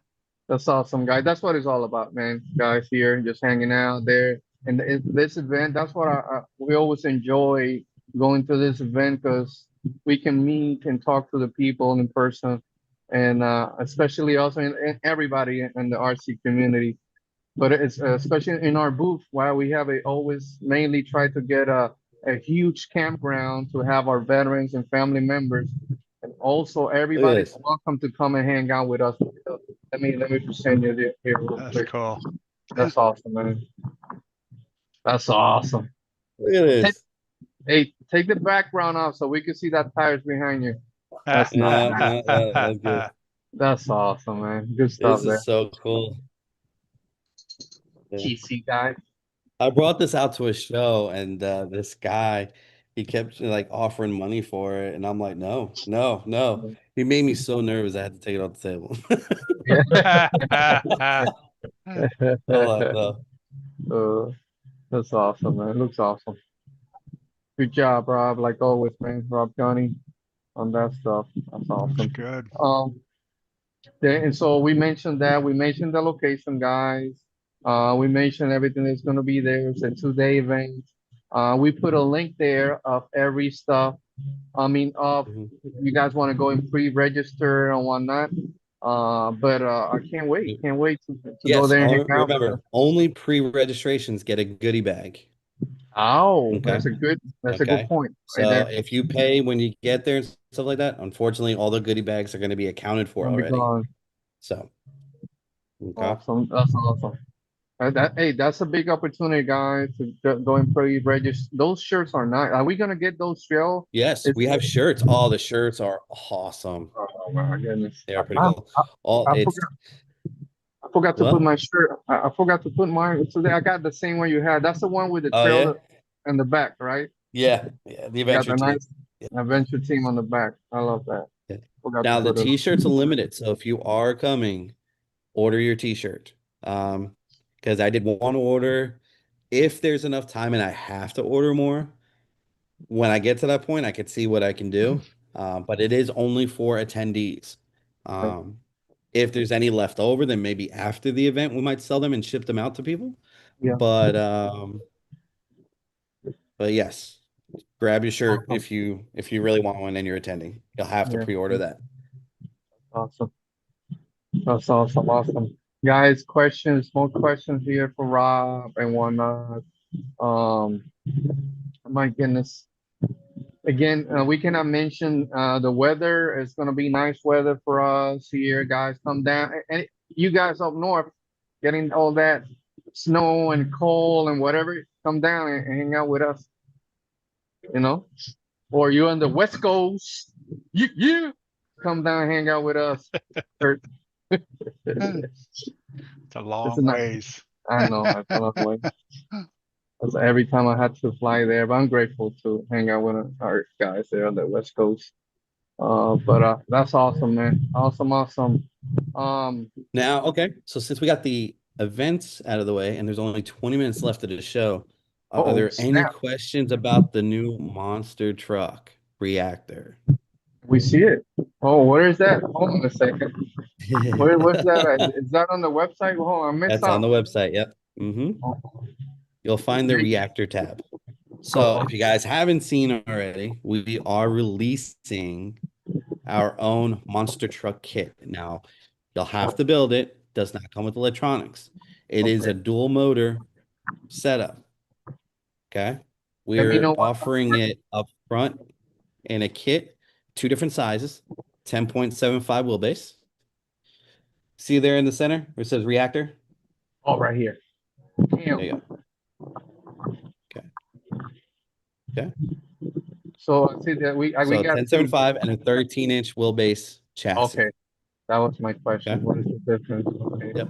A: That's awesome, guys. That's what it's all about, man. Guys here just hanging out there. And this event, that's what we always enjoy going to this event because we can meet and talk to the people in person, and especially also in everybody in the RC community. But it's especially in our booth, while we have always mainly try to get a huge campground to have our veterans and family members, and also
C: Look at
A: everybody's
C: this.
A: welcome to come and hang out with us. Let me present you here real
E: That's
A: quick.
E: cool.
A: That's awesome, man. That's awesome.
C: Look at
A: Take,
C: this.
A: hey, take the background off so we can see that tires behind you. That's
C: Yeah,
A: not.
C: that's good.
A: That's awesome, man. Good stuff
C: This
A: there.
C: is so cool. Yeah.
A: GC guy.
C: I brought this out to a show, and this guy, he kept like offering money for it, and I'm like, no, no, no. He made me so nervous I had to take it off the table. I'm like, no.
A: That's awesome, man. Looks awesome. Good job, Rob. Like always, man. Rob Johnny on that stuff. That's
E: Looks
A: awesome.
E: good.
A: And so we mentioned that. We mentioned the location, guys. We mentioned everything that's going to be there. It's a 2-day event. We put a link there of every stuff. I mean,
C: Mhm.
A: you guys want to go and pre-register and whatnot. But I can't wait. Can't wait to go
C: Yes,
A: there and hang out with
C: remember,
A: them.
C: only pre-registrations get a goodie bag.
A: Oh,
C: Okay.
A: that's a good
C: Okay.
A: point right
C: So
A: there.
C: if you pay when you get there and stuff like that, unfortunately, all the goodie bags are going to be accounted for
A: Gonna be
C: already.
A: gone.
C: So, okay.
A: Awesome. That's awesome. Hey, that's a big opportunity, guys, to go and pre-register. Those shirts are nice. Are we gonna get those trail?
C: Yes,
A: It's,
C: we have shirts. Oh, the shirts are awesome.
A: oh my goodness.
C: They are pretty cool. All
A: I
C: it's
A: forgot. I forgot to put
C: what?
A: my shirt. I forgot to put mine today. I got the same one you had. That's the one with the
C: Oh
A: trail
C: yeah,
A: in the back, right?
C: yeah, yeah. The
A: Got
C: adventure
A: the
C: team.
A: nice
C: Yeah.
A: adventure team on the back. I love that.
C: Yeah.
A: Forgot to
C: Now the
A: put it.
C: t-shirts are limited, so if you are coming, order your t-shirt. Because I did want to order. If there's enough time and I have to order more, when I get to that point, I could see what I can do. But it is only for attendees. Um, if there's any left over, then maybe after the event we might sell them and ship them out to people.
A: Yeah.
C: But yes, grab your shirt
A: Awesome.
C: if you really want one and you're attending. You'll have to
A: Yeah.
C: pre-order that.
A: Awesome. That's awesome. Awesome. Guys, questions, more questions here for Rob and whatnot. My goodness. Again, we cannot mention the weather. It's gonna be nice weather for us here, guys. Come down, and you guys up north, getting all that snow and cold and whatever. Come down and hang out with us. You know, or you on the West Coast, you come down and hang out with us. Kurt.
E: It's a long
A: not.
E: ways.
A: I know. I feel that way. Because every time I had to fly there, but I'm grateful to hang out with our guys there on the West Coast. But that's awesome, man. Awesome, awesome.
C: Now, okay, so since we got the events out of the way and there's only 20 minutes left of the show, are there any
A: Snap.
C: questions about the new monster truck reactor?
A: We see it. Oh, where is that? Hold on a second. Where's that at? Is that on the website? Hold on, I missed
C: That's on the
A: something.
C: website. Yep.
A: Oh,
C: You'll find the reactor tab. So if you guys haven't seen already, we are releasing our own monster truck kit. Now, you'll have to build it. Does not come with electronics. It is a dual motor setup. Okay.
A: Let me know
C: We're
A: what.
C: offering it up front in a kit, 2 different sizes, 10.75 wheelbase. See there in the center where it says reactor?
A: Oh, right here. Damn.
C: There you go. Okay. Okay.
A: So I see that we
C: So
A: got
C: 1075 and a 13-inch wheelbase chassis.
A: Okay, that was my question.
C: Okay.
A: What is the difference? Okay.
C: Yep.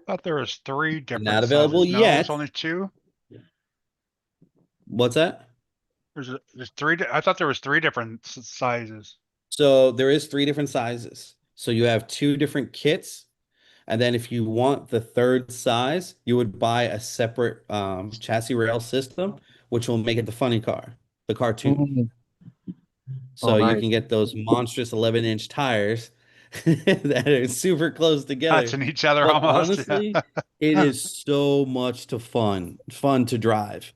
E: Thought there was 3 different
C: Not available
E: sizes. No,
C: yet.
E: there's only 2.
C: What's that?
E: There's 3. I thought there was 3 different sizes.
C: So there is 3 different sizes. So you have 2 different kits. And then if you want the third size, you would buy a separate chassis rail system, which will make it the funny car, the cartoon.
A: Mm.
C: So you
A: Nice.
C: can get those monstrous 11-inch tires that are super close together.
E: Touching each other
C: But
E: almost.
C: honestly, it is so much fun to drive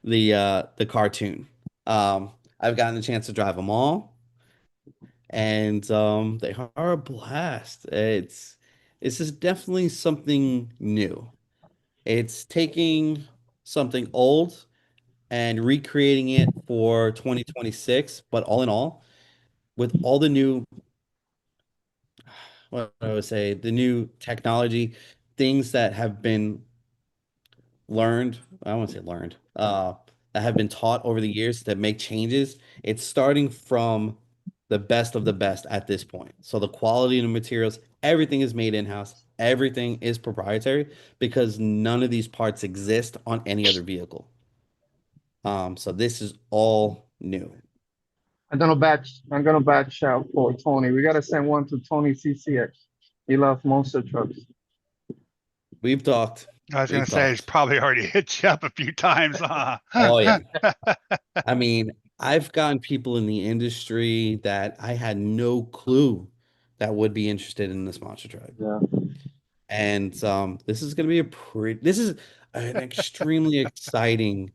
C: the cartoon. I've gotten a chance to drive them all, and they are a blast. This is definitely something new. It's taking something old and recreating it for 2026, but all in all, with all the new, what I would say, the new technology, things that have been learned, I won't say learned, that have been taught over the years that make changes. It's starting from the best of the best at this point. So the quality of the materials, everything is made in-house, everything is proprietary because none of these parts exist on any other vehicle. So this is all new.
A: I'm gonna batch out for Tony. We gotta send one to Tony CCX. He loves monster trucks.
C: We've talked.
E: I was going
C: We've
E: to say, he's
C: talked.
E: probably already hit you up a few times.
C: Oh yeah. I mean, I've gotten people in the industry that I had no clue that would be interested in this monster truck.
A: Yeah.
C: And this is going to be this is an extremely exciting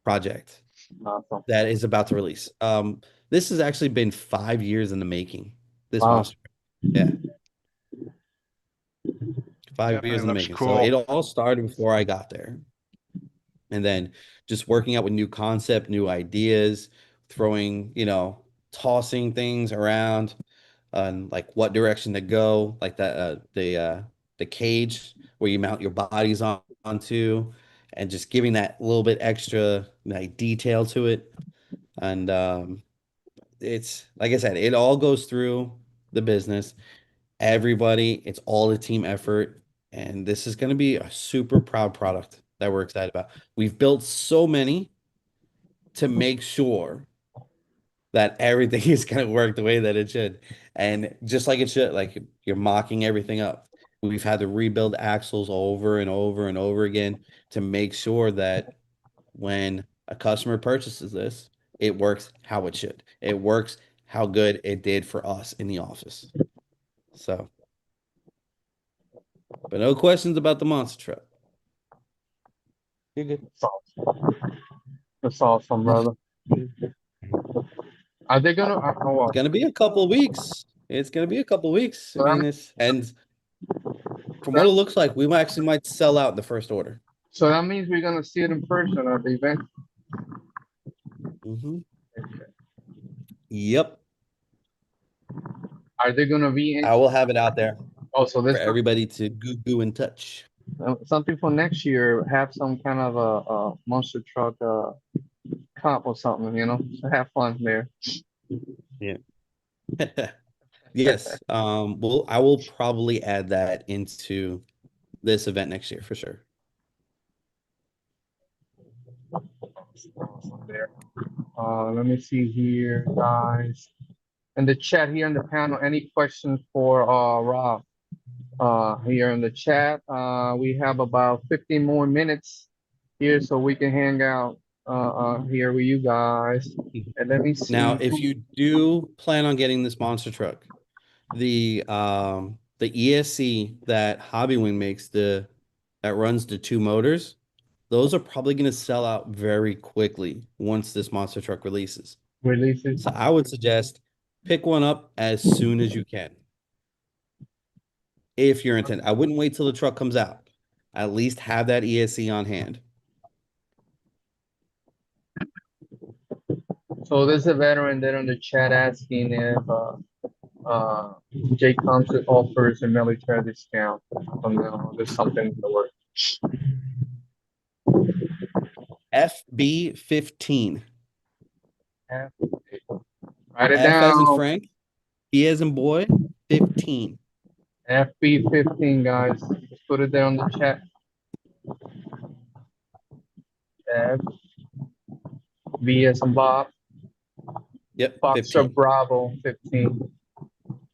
C: project
A: Awesome.
C: that is about to release. This has actually been 5 years in the making. This
A: Wow.
C: monster. Yeah. 5
E: Definitely
C: years in the
E: looks
C: making.
E: cool.
C: So it all started before I got there. And then just working out with new concept, new ideas, throwing, tossing things around on like what direction to go, like the cage where you mount your bodies onto, and just giving that little bit extra like detail to it. And it's like I said, it all goes through the business. Everybody, it's all a team effort. And this is going to be a super proud product that we're excited about. We've built so many to make sure that everything is going to work the way that it should. And just like it should, like you're mocking everything up. We've had to rebuild axles over and over and over again to make sure that when a customer purchases this, it works how it should. It works how good it did for us in the office. So, but no questions about the monster truck. You're good.
A: That's awesome, brother. Are they gonna?
C: It's gonna be a couple of weeks. It's gonna be a couple of weeks. I mean, and from what it looks like, we might sell out the first order.
A: So that means we're gonna see it in person at the event.
C: Mm-hmm. Yep.
A: Are they gonna be in?
C: I will have it out there
A: Oh, so
C: for
A: this
C: everybody to goo and touch.
A: something for next year. Have some kind of a monster truck comp or something. So have fun there.
C: Yeah. Yes. I will probably add that into this event next year for sure.
A: Awesome there. Let me see here, guys. In the chat here in the panel, any questions for Rob? Here in the chat, we have about 15 more minutes here, so we can hang out here with you guys. And let me see.
C: Now, if you do plan on getting this monster truck, the ESC that Hobbywing makes that runs the two motors, those are probably going to sell out very quickly once this monster truck releases.
A: Releases.
C: So I would suggest pick one up as soon as you can. If you're intent, I wouldn't wait till the truck comes out. At least have that ESC on hand.
A: So there's a veteran there in the chat asking if JConcepts offers a military discount. There's something in the works.
C: FB15.
A: Write it
C: F as in
A: down.
C: Frank, B as in boy, 15.
A: FB15, guys. Just put it there on the chat. F, B as in Bob.
C: Yep,
A: Foxtrot
C: 15.
A: Bravo 15.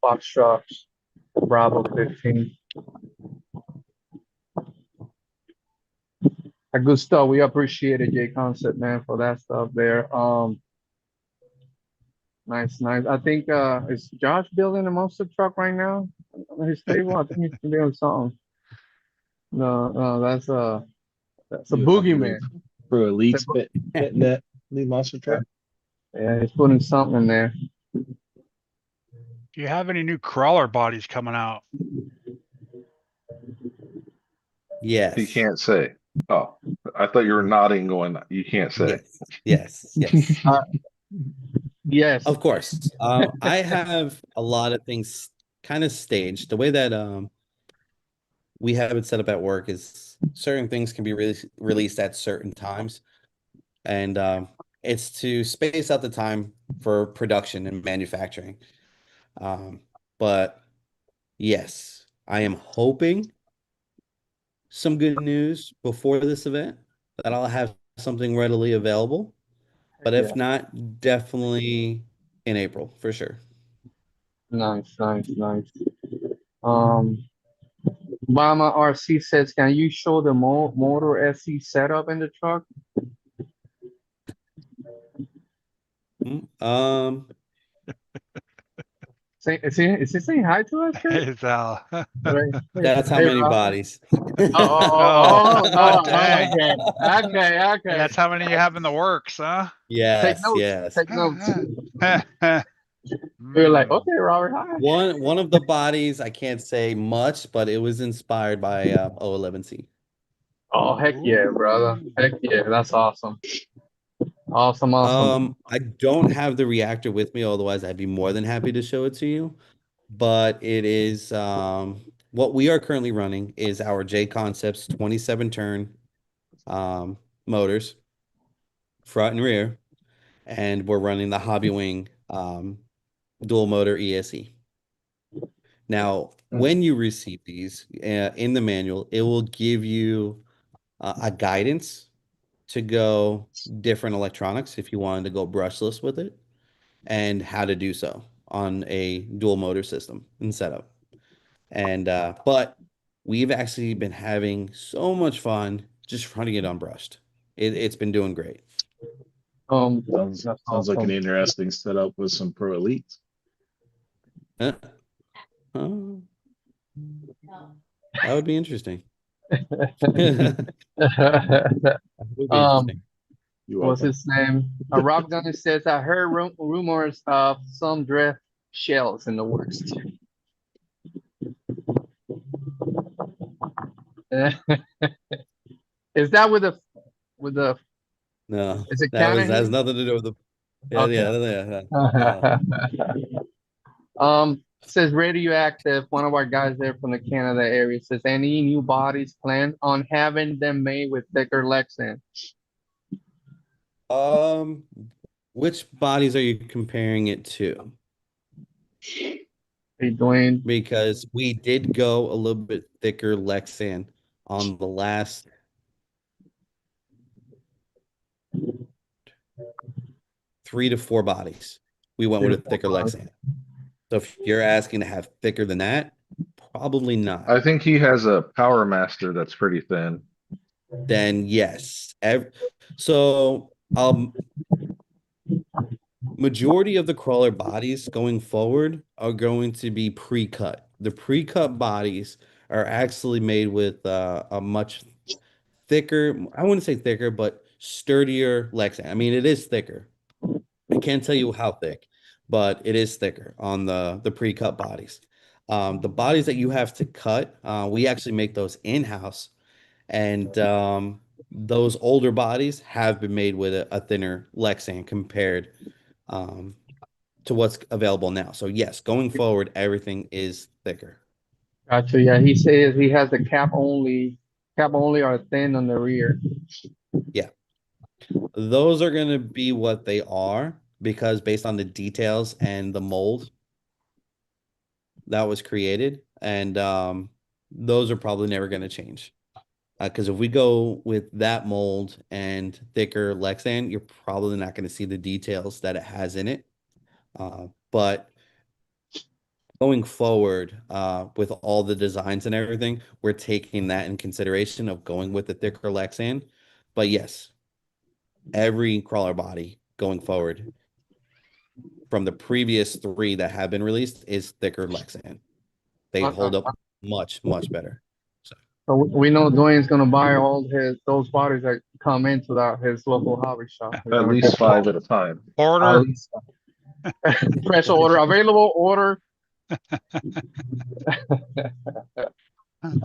A: Foxtrot Bravo 15. Good stuff. We appreciate it, JConcepts, man, for that stuff there. Nice. I think is Josh building a monster truck right now? His stable. I think he's doing something. No, that's a
D: You would have to
A: boogeyman.
D: For a lead spit that lead monster truck.
A: Yeah, he's putting something in there.
E: Do you have any new crawler bodies coming out?
C: Yes.
F: You can't say. Oh, I thought you were nodding, going, you can't say.
C: Yes.
A: Yes.
C: Of course. I have a lot of things kind of staged. The way that we have it set up at work is certain things can be released at certain times, and it's to space out the time for production and manufacturing. Um, but yes, I am hoping some good news before this event that I'll have something readily available. But
A: Yeah.
C: if not, definitely in April for sure.
A: Nice. Um, Mama RC says, can you show the motor SC setup in the truck?
C: Um,
A: Is he saying hi to us, Kurt?
E: Hey, Sal.
A: Right.
C: that's how
A: Hey,
C: many
A: Rob.
C: bodies.
A: Okay. Okay.
E: That's how many you have in the works, huh?
A: Take
C: Yes,
A: notes.
C: yes.
A: Take notes.
E: Hmm.
A: We're like, okay, Robert, hi.
C: One of the bodies, I can't say much, but it was inspired by O11C.
A: Oh, heck yeah, brother. Heck yeah. That's awesome. Awesome.
C: I don't have the reactor with me, otherwise I'd be more than happy to show it to you. But it is what we are currently running is our JConcepts 27 turn motors, front and rear, and we're running the Hobby Wing dual motor ESE. Now, when you receive these in the manual, it will give you a guidance to go different electronics if you wanted to go brushless with it, and how to do so on a dual motor system and setup. And but we've actually been having so much fun just running it unbrushed. It's been doing great.
D: Sounds
A: That's
D: sounds like an
A: awesome.
D: interesting setup with some pro elites.
C: Huh? Oh, that would be interesting. That would be
A: Um,
C: interesting.
D: You
A: what's
D: welcome.
A: his name? Rob Gunner says, I heard rumors of some drift shells in the works. Is that with the
C: No,
A: is it
C: that has
A: Canada?
C: nothing to do with the. Yeah,
A: Okay. Says radioactive. One of our guys there from the Canada area says, any new bodies planned on having them made with thicker Lexan?
C: Which bodies are you comparing it to?
A: Are you doing?
C: Because we did go a little bit thicker Lexan on the last 3 to 4 bodies. We went with a thicker Lexan. So if you're asking to have thicker than that, probably not.
F: I think he has a Power Master that's pretty thin.
C: Then yes. So majority of the crawler bodies going forward are going to be pre-cut. The pre-cut bodies are actually made with a much thicker, I wouldn't say thicker, but sturdier Lexan. I mean, it is thicker. I can't tell you how thick, but it is thicker on the pre-cut bodies. The bodies that you have to cut, we actually make those in-house, and those older bodies have been made with a thinner Lexan compared to what's available now. So yes, going forward, everything is thicker.
A: Gotcha. Yeah, he says he has the cap only or thin on the rear.
C: Yeah, those are going to be what they are because based on the details and the mold that was created, and those are probably never going to change. Because if we go with that mold and thicker Lexan, you're probably not going to see the details that it has in it. But going forward, with all the designs and everything, we're taking that in consideration of going with the thicker Lexan. But yes, every crawler body going forward from the previous 3 that have been released is thicker Lexan. They hold up much, much better.
A: So we know Dwayne's gonna buy all those bodies come into his local hobby shop. We're
F: At
A: gonna
F: least
A: get
F: 5 at a time.
A: at
E: Order.
A: least fresh order available. Order.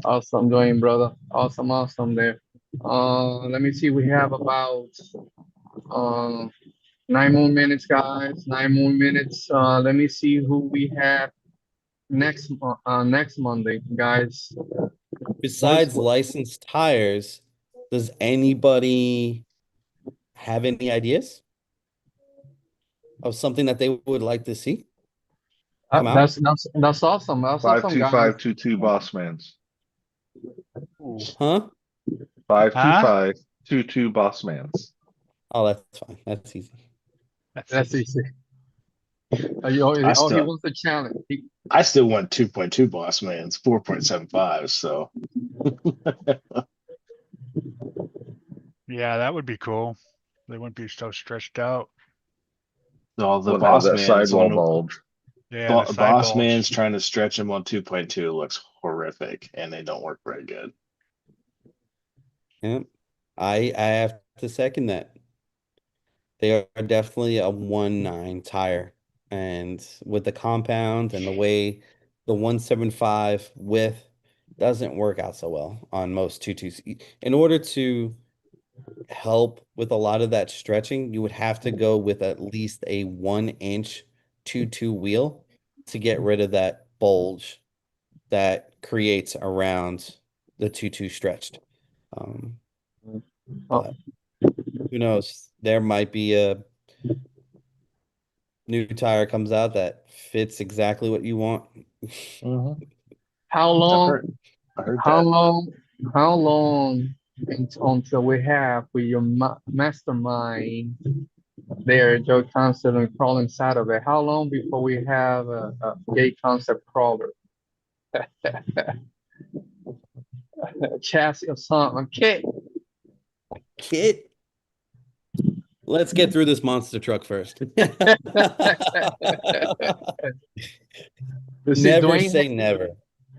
A: Awesome doing, brother. Awesome there. Let me see. We have about 9 more minutes, guys. 9 more minutes. Let me see who we have next Monday, guys.
C: Besides licensed tires, does anybody have any ideas of something that they would like to see come out?
A: That's awesome. That's awesome, guys.
F: 52522 Bossmans.
C: Huh?
F: 52522 Bossmans.
C: Oh, that's fine. That's easy.
A: That's easy. He
D: still-
A: wants the challenge.
D: I still want 2.2 boss man's 4.75. So
E: Yeah, that would be cool. They wouldn't be so stretched out.
D: all the
F: Wouldn't have
D: boss
F: that
D: man's
F: sidewall
D: on
F: bulge.
E: Yeah, the side
D: boss
E: bulge.
D: man's trying to stretch them on 2.2 looks horrific, and they don't work very good.
C: Yeah. I have to second that. They are definitely a 1.9 tire. And with the compound and the way the 1.75 width doesn't work out so well on most 2.2s. In order to help with a lot of that stretching, you would have to go with at least a 1-inch 2.2 wheel to get rid of that bulge that creates around the 2.2 stretched. But who knows? There might be a new tire comes out that fits exactly what you want.
A: How
D: I
A: long?
D: heard
A: How
D: that.
A: long? How long until we have with your mastermind there, Joe Concept and crawl inside of it? How long before we have a JConcepts crawler? Chassis or something. Okay.
C: Kit, let's get through this monster truck first. Never say never.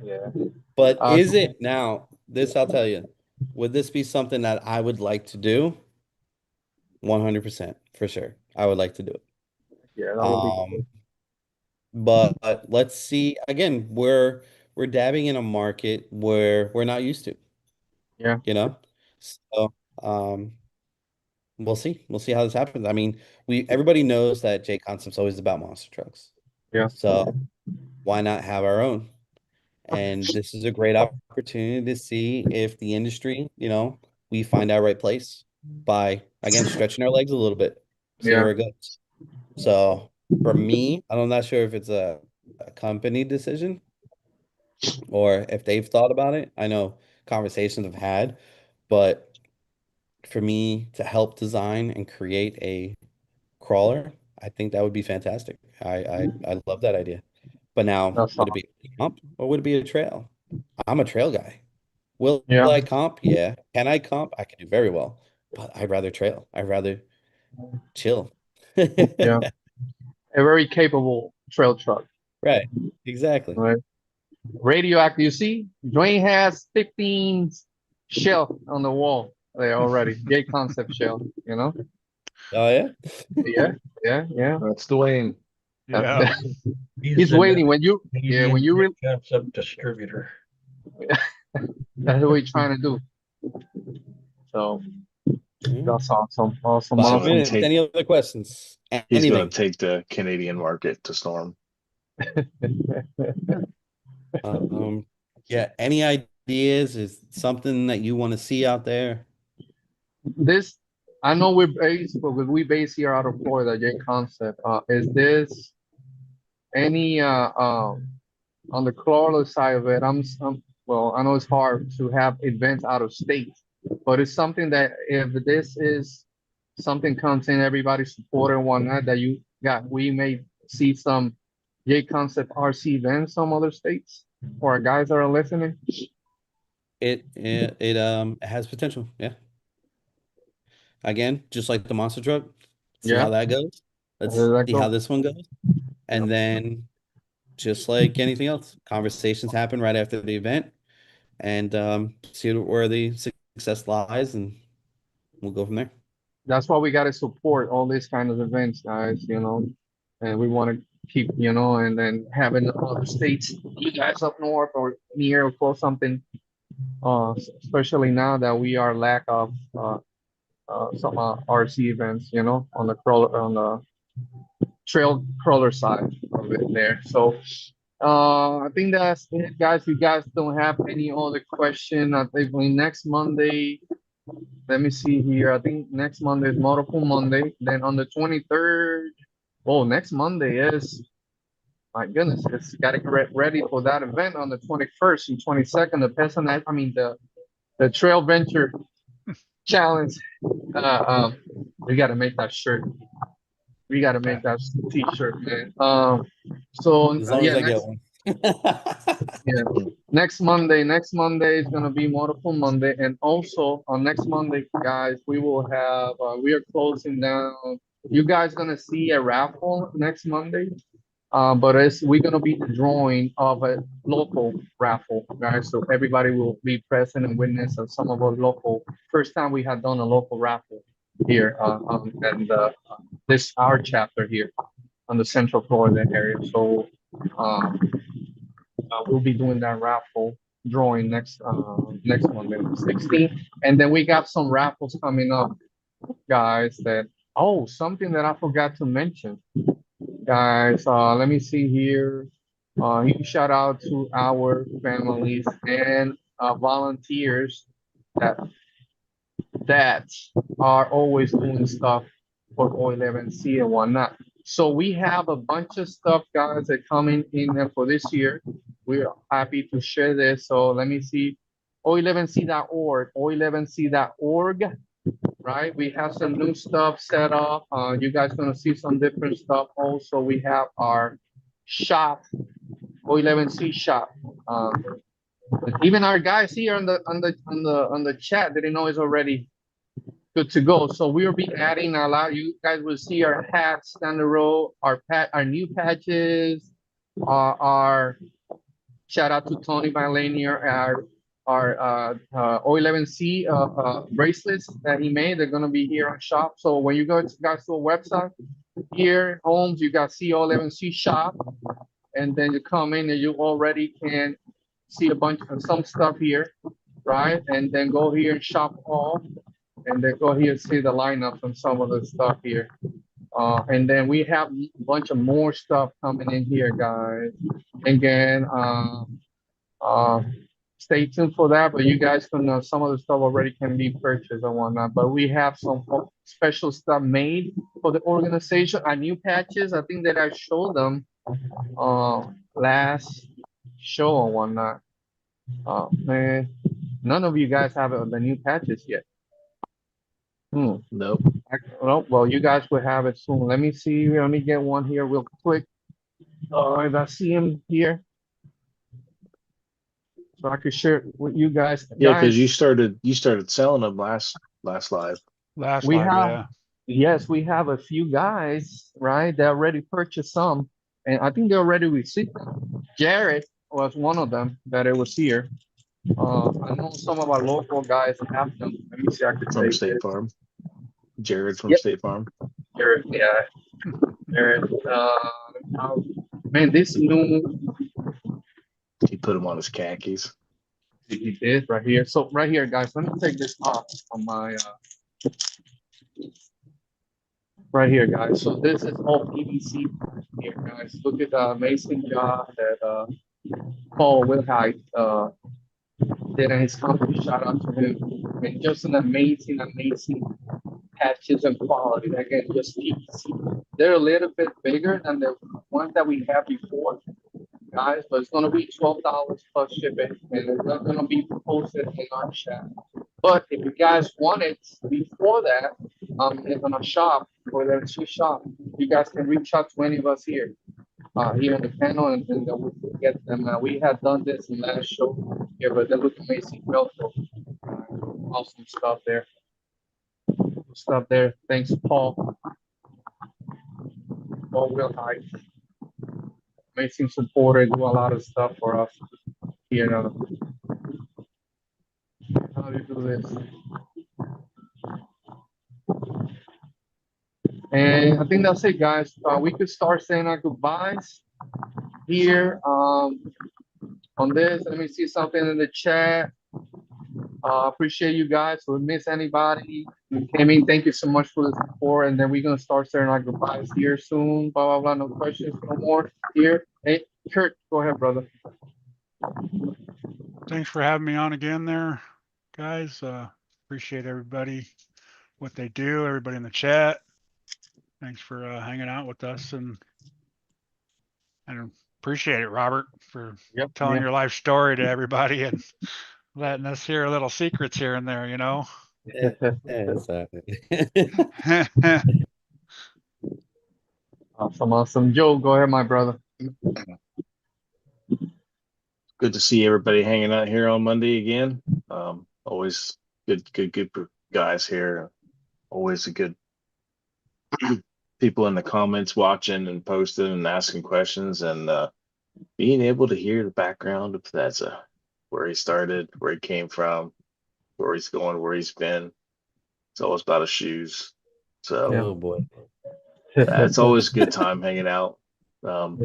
A: Yeah.
C: But is it now? This I'll tell you. Would this be something that I would like to do? 100% for sure. I would like to do it.
A: Yeah, that would be cool.
C: But let's see. Again, we're dabbing in a market where we're not used to.
A: Yeah.
C: You know? So we'll see. We'll see how this happens. I mean, everybody knows that JConcepts always about monster trucks.
A: Yeah.
C: So why not have our own? And this is a great opportunity to see if the industry, we find our right place by, again, stretching our legs a little bit, see
A: Yeah.
C: where it goes. So for me, I'm not sure if it's a company decision or if they've thought about it. I know conversations have had, but for me to help design and create a crawler, I think that would be fantastic. I love that idea. But now,
A: That's
C: would it be a comp or would it be a trail? I'm a trail guy. Will
A: Yeah.
C: I comp? Yeah. Can I comp? I can do very well, but I'd rather trail. I'd rather chill.
A: Yeah. A very capable trail truck.
C: Right. Exactly.
A: Right. Radioactive. You see, Dwayne has 15 shelf on the wall there already. JConcepts shelf,
C: Oh yeah.
A: Yeah.
F: That's Dwayne.
E: Yeah.
A: He's waiting when you
G: concept distributor.
A: that's what we're trying to do. So that's awesome. Awesome.
C: 5
A: Awesome.
C: minutes. Any other questions?
D: He's going
C: Anything?
D: to take the Canadian market to storm.
C: Yeah. Any ideas? Is something that you want to see out there?
A: This, I know we're based, but we base here out of Florida, JConcepts. Is this any on the crawler side of it? Well, I know it's hard to have events out of state, but it's something that if this is something comes in, everybody support and whatnot, that we may see some JConcepts RC events some other states or guys that are listening.
C: It has potential. Yeah. Again, just like the monster truck, see
A: Yeah.
C: how that goes. Let's
A: How does that
C: see
A: go?
C: how this one goes. And then just like anything else, conversations happen right after the event and see where the success lies and we'll go from there.
A: That's why we gotta support all these kind of events, guys, you know, and we want to keep, you know, and then having other states, you guys up north or near or close something, especially now that we are lack of some RC events, you know, on the trail crawler side of it there. So I think that's it, guys. You guys don't have any other question. I think next Monday, let me see here. I think next Monday is Multiple Monday. Then on the 23rd, oh, next Monday is, my goodness, it's got to get ready for that event on the 21st and 22nd. The Pezza, I mean, the Trail Venture Challenge. We got to make that shirt. We got to make that t-shirt, man. So
C: As long
A: yeah,
C: as I get
A: next,
C: one.
A: yeah, next Monday is gonna be Multiple Monday, and also on next Monday, guys, we will have we are closing down. You guys gonna see a raffle next Monday, but we're gonna be the drawing of a local raffle, guys. So everybody will be present and witness of some of our local. First time we had done a local raffle here, and this our chapter here on the Central Florida area. So we'll be doing that raffle drawing next Monday, the 16th, and then we got some raffles coming up, guys. Something that I forgot to mention, guys. Let me see here. Huge shout out to our families and volunteers that are always doing stuff for O11C and whatnot. So we have a bunch of stuff, guys, that coming in there for this year. We're happy to share this. So let me see, O11C.org, O11C.org, right? We have some new stuff set up. You guys gonna see some different stuff. Also, we have our shop, O11C shop. Even our guys here on the chat didn't know it's already good to go. So we'll be adding a lot. You guys will see our hats down the road, our new patches, our shout out to Tony Valenier, our O11C bracelets that he made. They're gonna be here on shop. So when you guys to a website here, homes, you got see O11C shop, and then you come in and you already can see a bunch of some stuff here, right? And then go here and shop all. And then go here and see the lineups on some of the stuff here. And then we have a bunch of more stuff coming in here, guys. Again, stay tuned for that. But you guys can know some of the stuff already can be purchased and whatnot. But we have some special stuff made for the organization. Our new patches, I think that I showed them last show and whatnot. Man, none of you guys have the new patches yet.
D: Nope.
A: Well, you guys will have it soon. Let me see. Let me get one here real quick. If I see him here, so I could share it with you guys.
D: Yeah, because you started selling them last live.
A: We have, yes, we have a few guys, right? They already purchased some, and I think they already received them. Jared was one of them that it was here. I know some of our local guys have them. Let me see. I could
D: From
A: say
D: State Farm. Jared from
A: Yep.
D: State Farm.
A: Jared, yeah. Jared, man, this new.
D: He put them on his khakis.
A: He did right here. So right here, guys, let me take this off on my right here, guys. So this is all PVC here, guys. Look at the amazing job that Paul Wilhite did in his company. Shout out to him. I mean, just an amazing patches and quality. Again, just PVC. They're a little bit bigger than the ones that we had before, guys, but it's gonna be $12 plus shipping, and it's not gonna be posted in our chat. But if you guys want it before that, it's on a shop or there's a shop. You guys can reach out to any of us here on the panel, and then we can get them. We had done this in last show here, but they look amazing. Also, awesome stuff there. Thanks, Paul. Paul Wilhite. Amazing supporter, do a lot of stuff for us here. How do you do this? And I think that's it, guys. We could start saying our goodbyes here. On this, let me see something in the chat. Appreciate you guys. If we miss anybody who came in, thank you so much for the support. And then we're gonna start saying our goodbyes here soon. Blah blah blah. No questions, no more here. Hey, Kurt, go ahead, brother.
E: Thanks for having me on again there, guys. Appreciate everybody, what they do, everybody in the chat. Thanks for hanging out with us, and appreciate it, Robert, for telling your life story to everybody and letting us hear little secrets here and there,
C: Yeah, exactly.
A: Awesome. Joe, go ahead, my brother.
D: Good to see everybody hanging out here on Monday again. Always good group of guys here. Always a good people in the comments watching and posting and asking questions, and being able to hear the background of Pezza, where he started, where he came from, where he's going, where he's been. It's always about his shoes. So
C: Oh boy.
D: it's always a good time hanging out.
A: Yeah.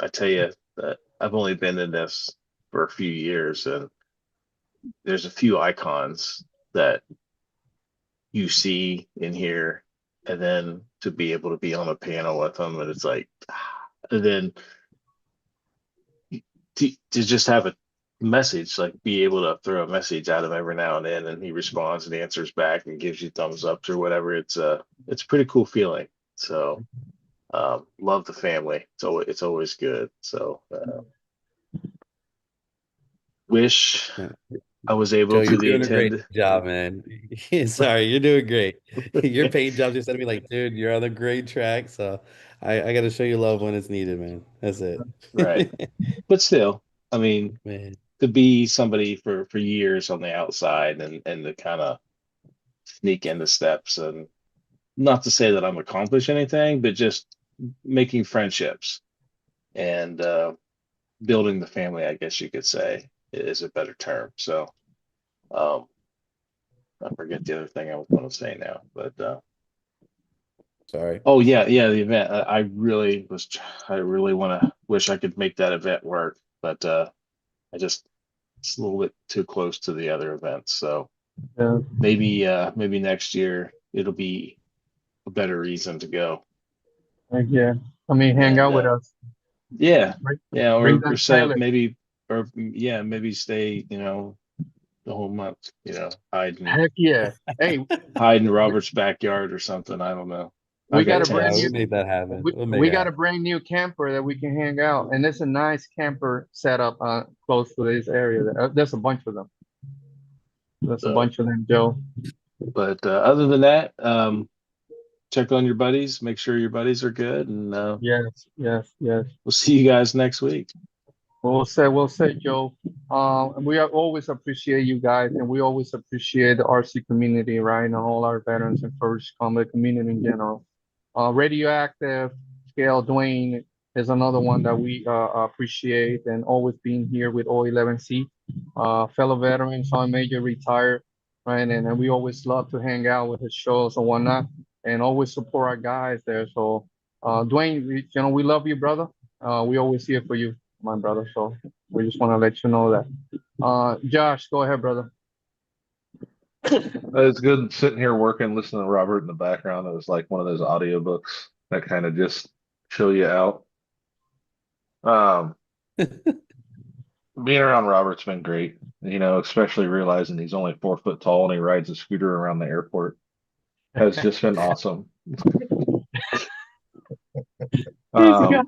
D: I tell you that I've only been in this for a few years, and there's a few icons that you see in here, and then to be able to be on a panel with them, and it's like, and then to just have a message, like be able to throw a message at him every now and then, and he responds and answers back and gives you thumbs ups or whatever. It's a pretty cool feeling. So love the family. It's always good. So wish I was able
C: Joe,
D: to
C: you're doing a great
D: attend.
C: job, man. Sorry, you're doing great. Your paint jobs just said to me like, dude, you're on a great track. So I got to show you love when it's needed, man. That's it.
D: Right. But still, I mean,
C: Man.
D: to be somebody for years on the outside and to kind of sneak into steps, and not to say that I'm accomplished anything, but just making friendships and building the family, I guess you could say, is a better term. So I forget the other thing I was going to say now, but
C: Sorry.
D: oh yeah, the event. I really want to wish I could make that event work, but I just it's a little bit too close to the other events. So
A: Yeah.
D: maybe next year it'll be a better reason to go.
A: Yeah. I mean, hang out with us.
D: Yeah,
A: Bring
D: or
A: that
D: set up
A: palette.
D: maybe, or yeah, maybe stay, the whole month, hide
A: Heck yeah. Hey,
D: in Robert's backyard or something. I don't know.
A: we
D: I've
A: got
D: got
A: a brand
C: Yeah,
A: new
C: we'll
D: tents.
C: make that happen.
A: we,
C: We'll make
A: we
C: it
A: got a
C: happen.
A: brand new camper that we can hang out, and it's a nice camper setup close to this area. There's a bunch of them. There's a
D: So,
A: bunch of them, Joe.
D: but other than that, check on your buddies, make sure your buddies are good, and
A: Yes.
D: we'll see you guys next week.
A: We'll say, Joe. We always appreciate you guys, and we always appreciate the RC community, right? And all our veterans and first combat community in general. Radioactive Scale Dwayne is another one that we appreciate, and always being here with O11C. Fellow veteran, Sergeant Major, retired, right? And we always love to hang out with his shows and whatnot, and always support our guys there. So, Dwayne, we love you, brother. We always here for you, my brother. So we just want to let you know that. Josh, go ahead, brother.
F: It's good sitting here working, listening to Robert in the background. It was like one of those audiobooks that kind of just chill you out. Being around Robert's been great, especially realizing he's only 4 foot tall and he rides a scooter around the airport has just been awesome. Um,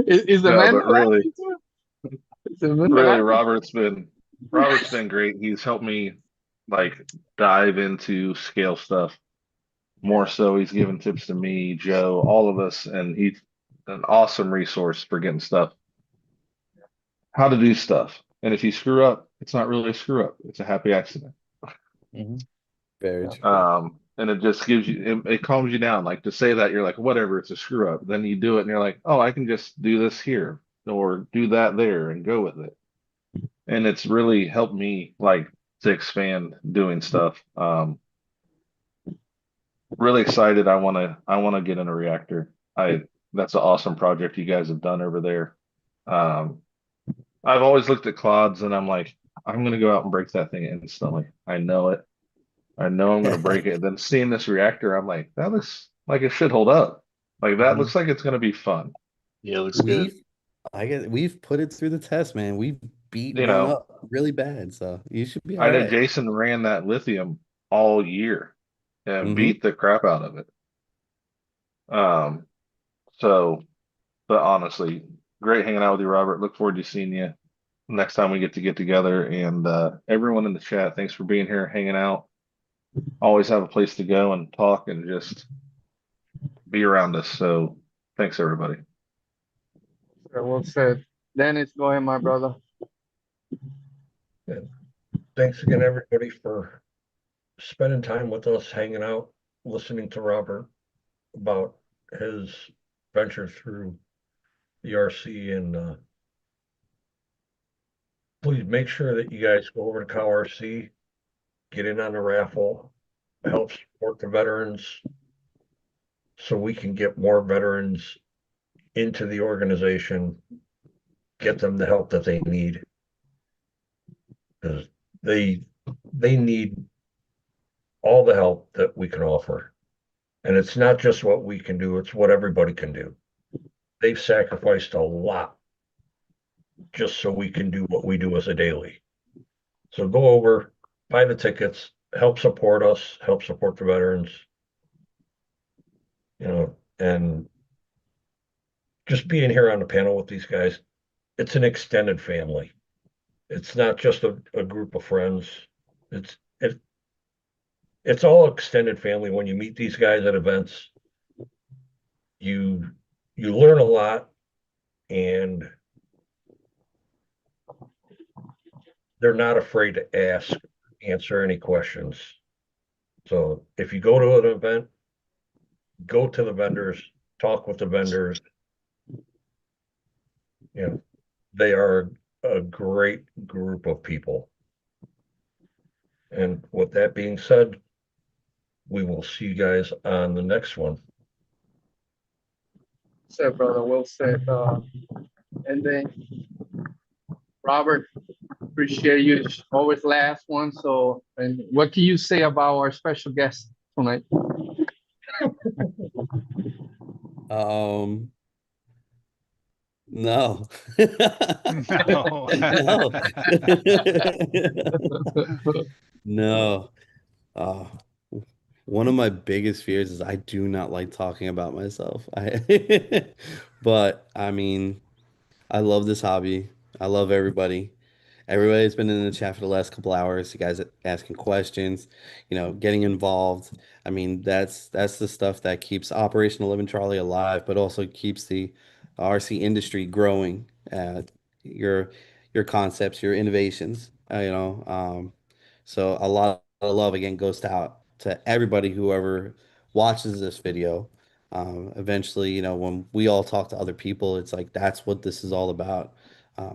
A: Is the
F: no,
A: man
F: but really,
A: laughing?
F: Robert's been great. He's helped me like dive into scale stuff more so. He's given tips to me, Joe, all of us, and he's an awesome resource for getting stuff, how to do stuff. And if you screw up, it's not really a screw up. It's a happy accident.
C: Very true.
F: And it just gives you, it calms you down. Like to say that you're like, whatever, it's a screw up. Then you do it and you're like, oh, I can just do this here or do that there and go with it. And it's really helped me like to expand doing stuff. really excited. I want to get in a reactor. That's an awesome project you guys have done over there. Um, I've always looked at clods and I'm like, I'm gonna go out and break that thing instantly. I know it. I know I'm gonna break it. Then seeing this reactor, I'm like, that looks like it should hold up. Like that looks like it's gonna be fun.
D: Yeah, it looks good.
C: We've put it through the test, man. We've beat
F: You
C: one
F: know,
C: up really bad, so you should be
F: I
C: all
F: know
C: right.
F: Jason ran that lithium all year and
C: Mm-hmm.
F: beat the crap out of it. Um, so, but honestly, great hanging out with you, Robert. Look forward to seeing you next time we get together. And everyone in the chat, thanks for being here, hanging out. Always have a place to go and talk and just be around us. So, thanks everybody.
A: Well said. Dennis, go ahead, my brother.
G: Thanks again, everybody, for spending time with us, hanging out, listening to Robert about his venture through the RC. And please make sure that you guys go over to Cow RC, get in on the raffle, help support the veterans so we can get more veterans into the organization, get them the help that they need. Because they need all the help that we can offer. And it's not just what we can do, it's what everybody can do. They've sacrificed a lot just so we can do what we do as a daily. So go over, buy the tickets, help support us, help support the veterans, and just being here on the panel with these guys, it's an extended family. It's not just a group of friends. It's it it's all extended family. When you meet these guys at events, you you learn a lot, and they're not afraid to answer any questions. So if you go to an event, go to the vendors, talk with the vendors. They are a great group of people. And with that being said, we will see you guys on the next one.
A: Said, brother. Well said. And then Robert, appreciate you. Always last one. So, and what can you say about our special guest tonight?
C: No.
E: No.
C: No. No. Uh, One of my biggest fears is I do not like talking about myself. But I mean, I love this hobby. I love everybody. Everybody's been in the chat for the last couple hours. You guys asking questions, getting involved. I mean, that's the stuff that keeps Operation 11 Charlie alive, but also keeps the RC industry growing. Your your concepts, your innovations. So a lot of love again goes out to everybody whoever watches this video. Eventually, when we all talk to other people, it's like that's what this is all about.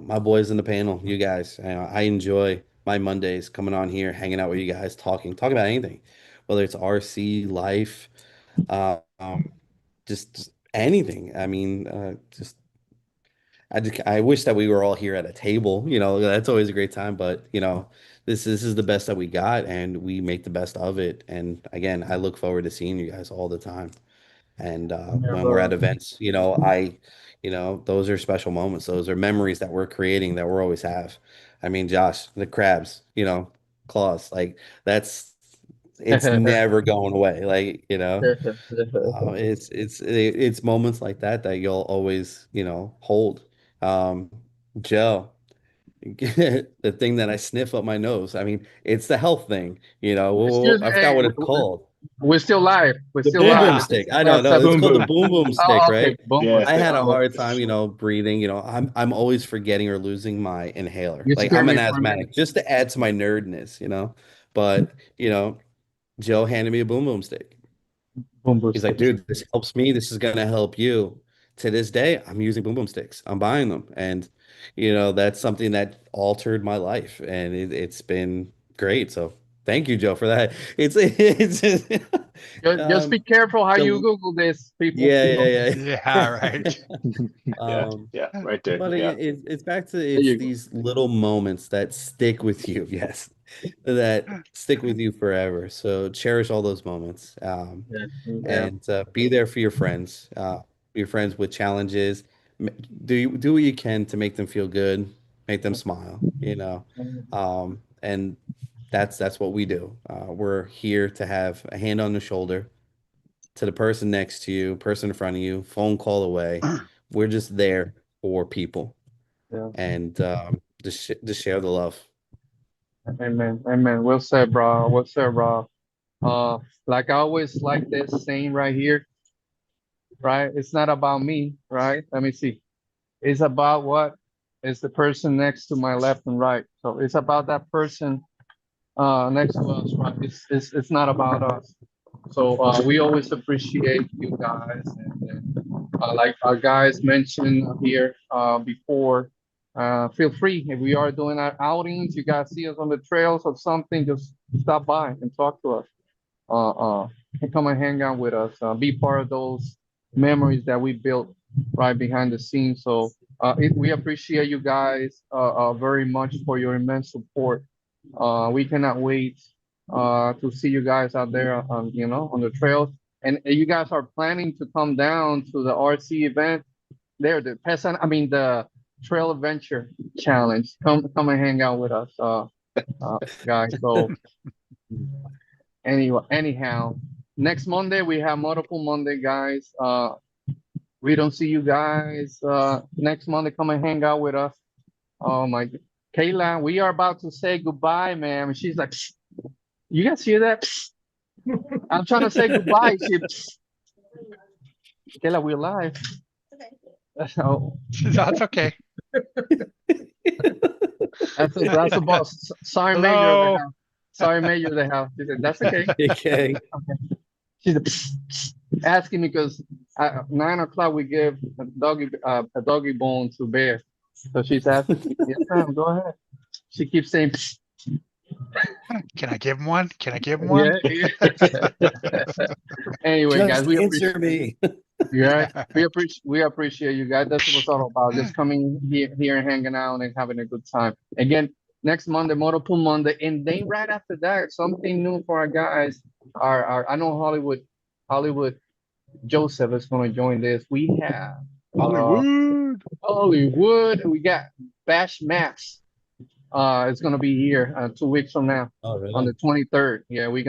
C: My boys in the panel, you guys, I enjoy my Mondays coming on here, hanging out with you guys, talking about anything, whether it's RC life, uh, um, just anything. I mean, I wish that we were all here at a table. That's always a great time. But this is the best that we got, and we make the best of it. And again, I look forward to seeing you guys all the time. And
A: Yeah,
C: when we're at
A: brother.
C: events, those are special moments. Those are memories that we're creating that we'll always have. I mean, Josh, the crabs, claws, like it's never going away. Like, it's moments like that that you'll always, hold. Um, Joe, the thing that I sniff up my nose. I mean, it's the health thing.
A: Excuse me.
C: I forgot
A: Hey,
C: what it's called.
A: we're still live. We're
C: The
A: still
C: boom boom
A: live.
E: Yeah.
C: stick. I know,
A: That's
C: no,
A: a
C: it's
D: Boom
C: called the
D: boom.
C: boom boom stick,
A: Oh, okay.
C: right?
A: Boom.
D: Yeah.
C: I had a
A: Oh,
C: hard time, breathing. I'm always forgetting or losing my inhaler.
A: you
C: Like
A: scared
C: I'm
A: me
C: an
A: for a minute.
C: asthmatic, just to add to my nerdness. But Joe handed me a boom boom stick.
A: Boom, boom.
C: He's like, dude, this helps me. This is gonna help you. To this day, I'm using boom boom sticks. I'm buying them, and that's something that altered my life, and it's been great. So Thank you, Joe, for that. It's
A: Just be careful how you
C: the-
A: Google this, people.
C: yeah.
E: Yeah, right.
D: Yeah, yeah, right there.
C: But
D: Yeah.
C: it's back to
A: There
C: it's
A: you go.
C: these little moments that stick with you. Yes, that stick with you forever. So cherish all those moments.
A: Yeah.
C: And be there for your friends with challenges. Do what you can to make them feel good, make them smile. And that's what we do. We're here to have a hand on the shoulder to the person next to you, person in front of you, phone call away. We're just there for people
A: Yeah.
C: and just share the love.
A: Amen. Amen. Well said, bro. Well said, bro. Like I always like this saying right here, right? It's not about me, right? Let me see. It's about what is the person next to my left and right. So it's about that person next to us, right? It's not about us. So we always appreciate you guys, and like our guys mentioned here before, feel free if we are doing our outings. You guys see us on the trails or something, just stop by and talk to us. And come and hang out with us. Be part of those memories that we built right behind the scenes. So we appreciate you guys very much for your immense support. We cannot wait to see you guys out there on on the trails. And you guys are planning to come down to the RC event there, the Pezza, I mean the Trail Venture Challenge. Come and hang out with us, guys. So anyhow, next Monday we have multiple Monday, guys. We don't see you guys next Monday. Come and hang out with us. Oh my, Kayla, we are about to say goodbye, man. She's like, "Psst. You guys hear that? Psst. I'm trying to say goodbye." Kayla, we're live. Oh,
E: That's okay.
A: that's about. Sorry, Mayor of
E: Hello.
A: the house. Sorry, Mayor of the house. She said, that's okay.
C: Okay.
A: She's asking me because at 9 o'clock we give a doggy bone to Bear. So she's asking, yes, ma'am, go ahead. She keeps saying, "Psst."
E: Can I give him one? Can I give him one?
A: Yeah. Anyway, guys, we appreciate
C: me.
A: yeah, we appreciate you guys. That's what it's all about. Just coming here and hanging out and having a good time. Again, next Monday, Multiple Monday, and then right after that, something new for our guys. Our I know Hollywood Joseph is going to join this. We have Hollywood. We got Bash Maps. It's going to be here 2 weeks from now
C: Oh, really?
A: on the 23rd. Yeah, he's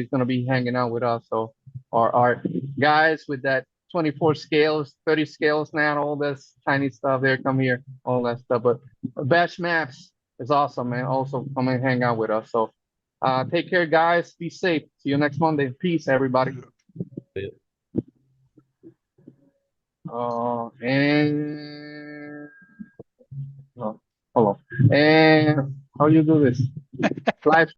A: going to be hanging out with us. So our guys with that 24 scales, 30 scales now, all this tiny stuff there, come here, all that stuff. But Bash Maps is awesome, man. Also come and hang out with us. So take care, guys. Be safe. See you next Monday. Peace, everybody. And hold on. And how you do this? Live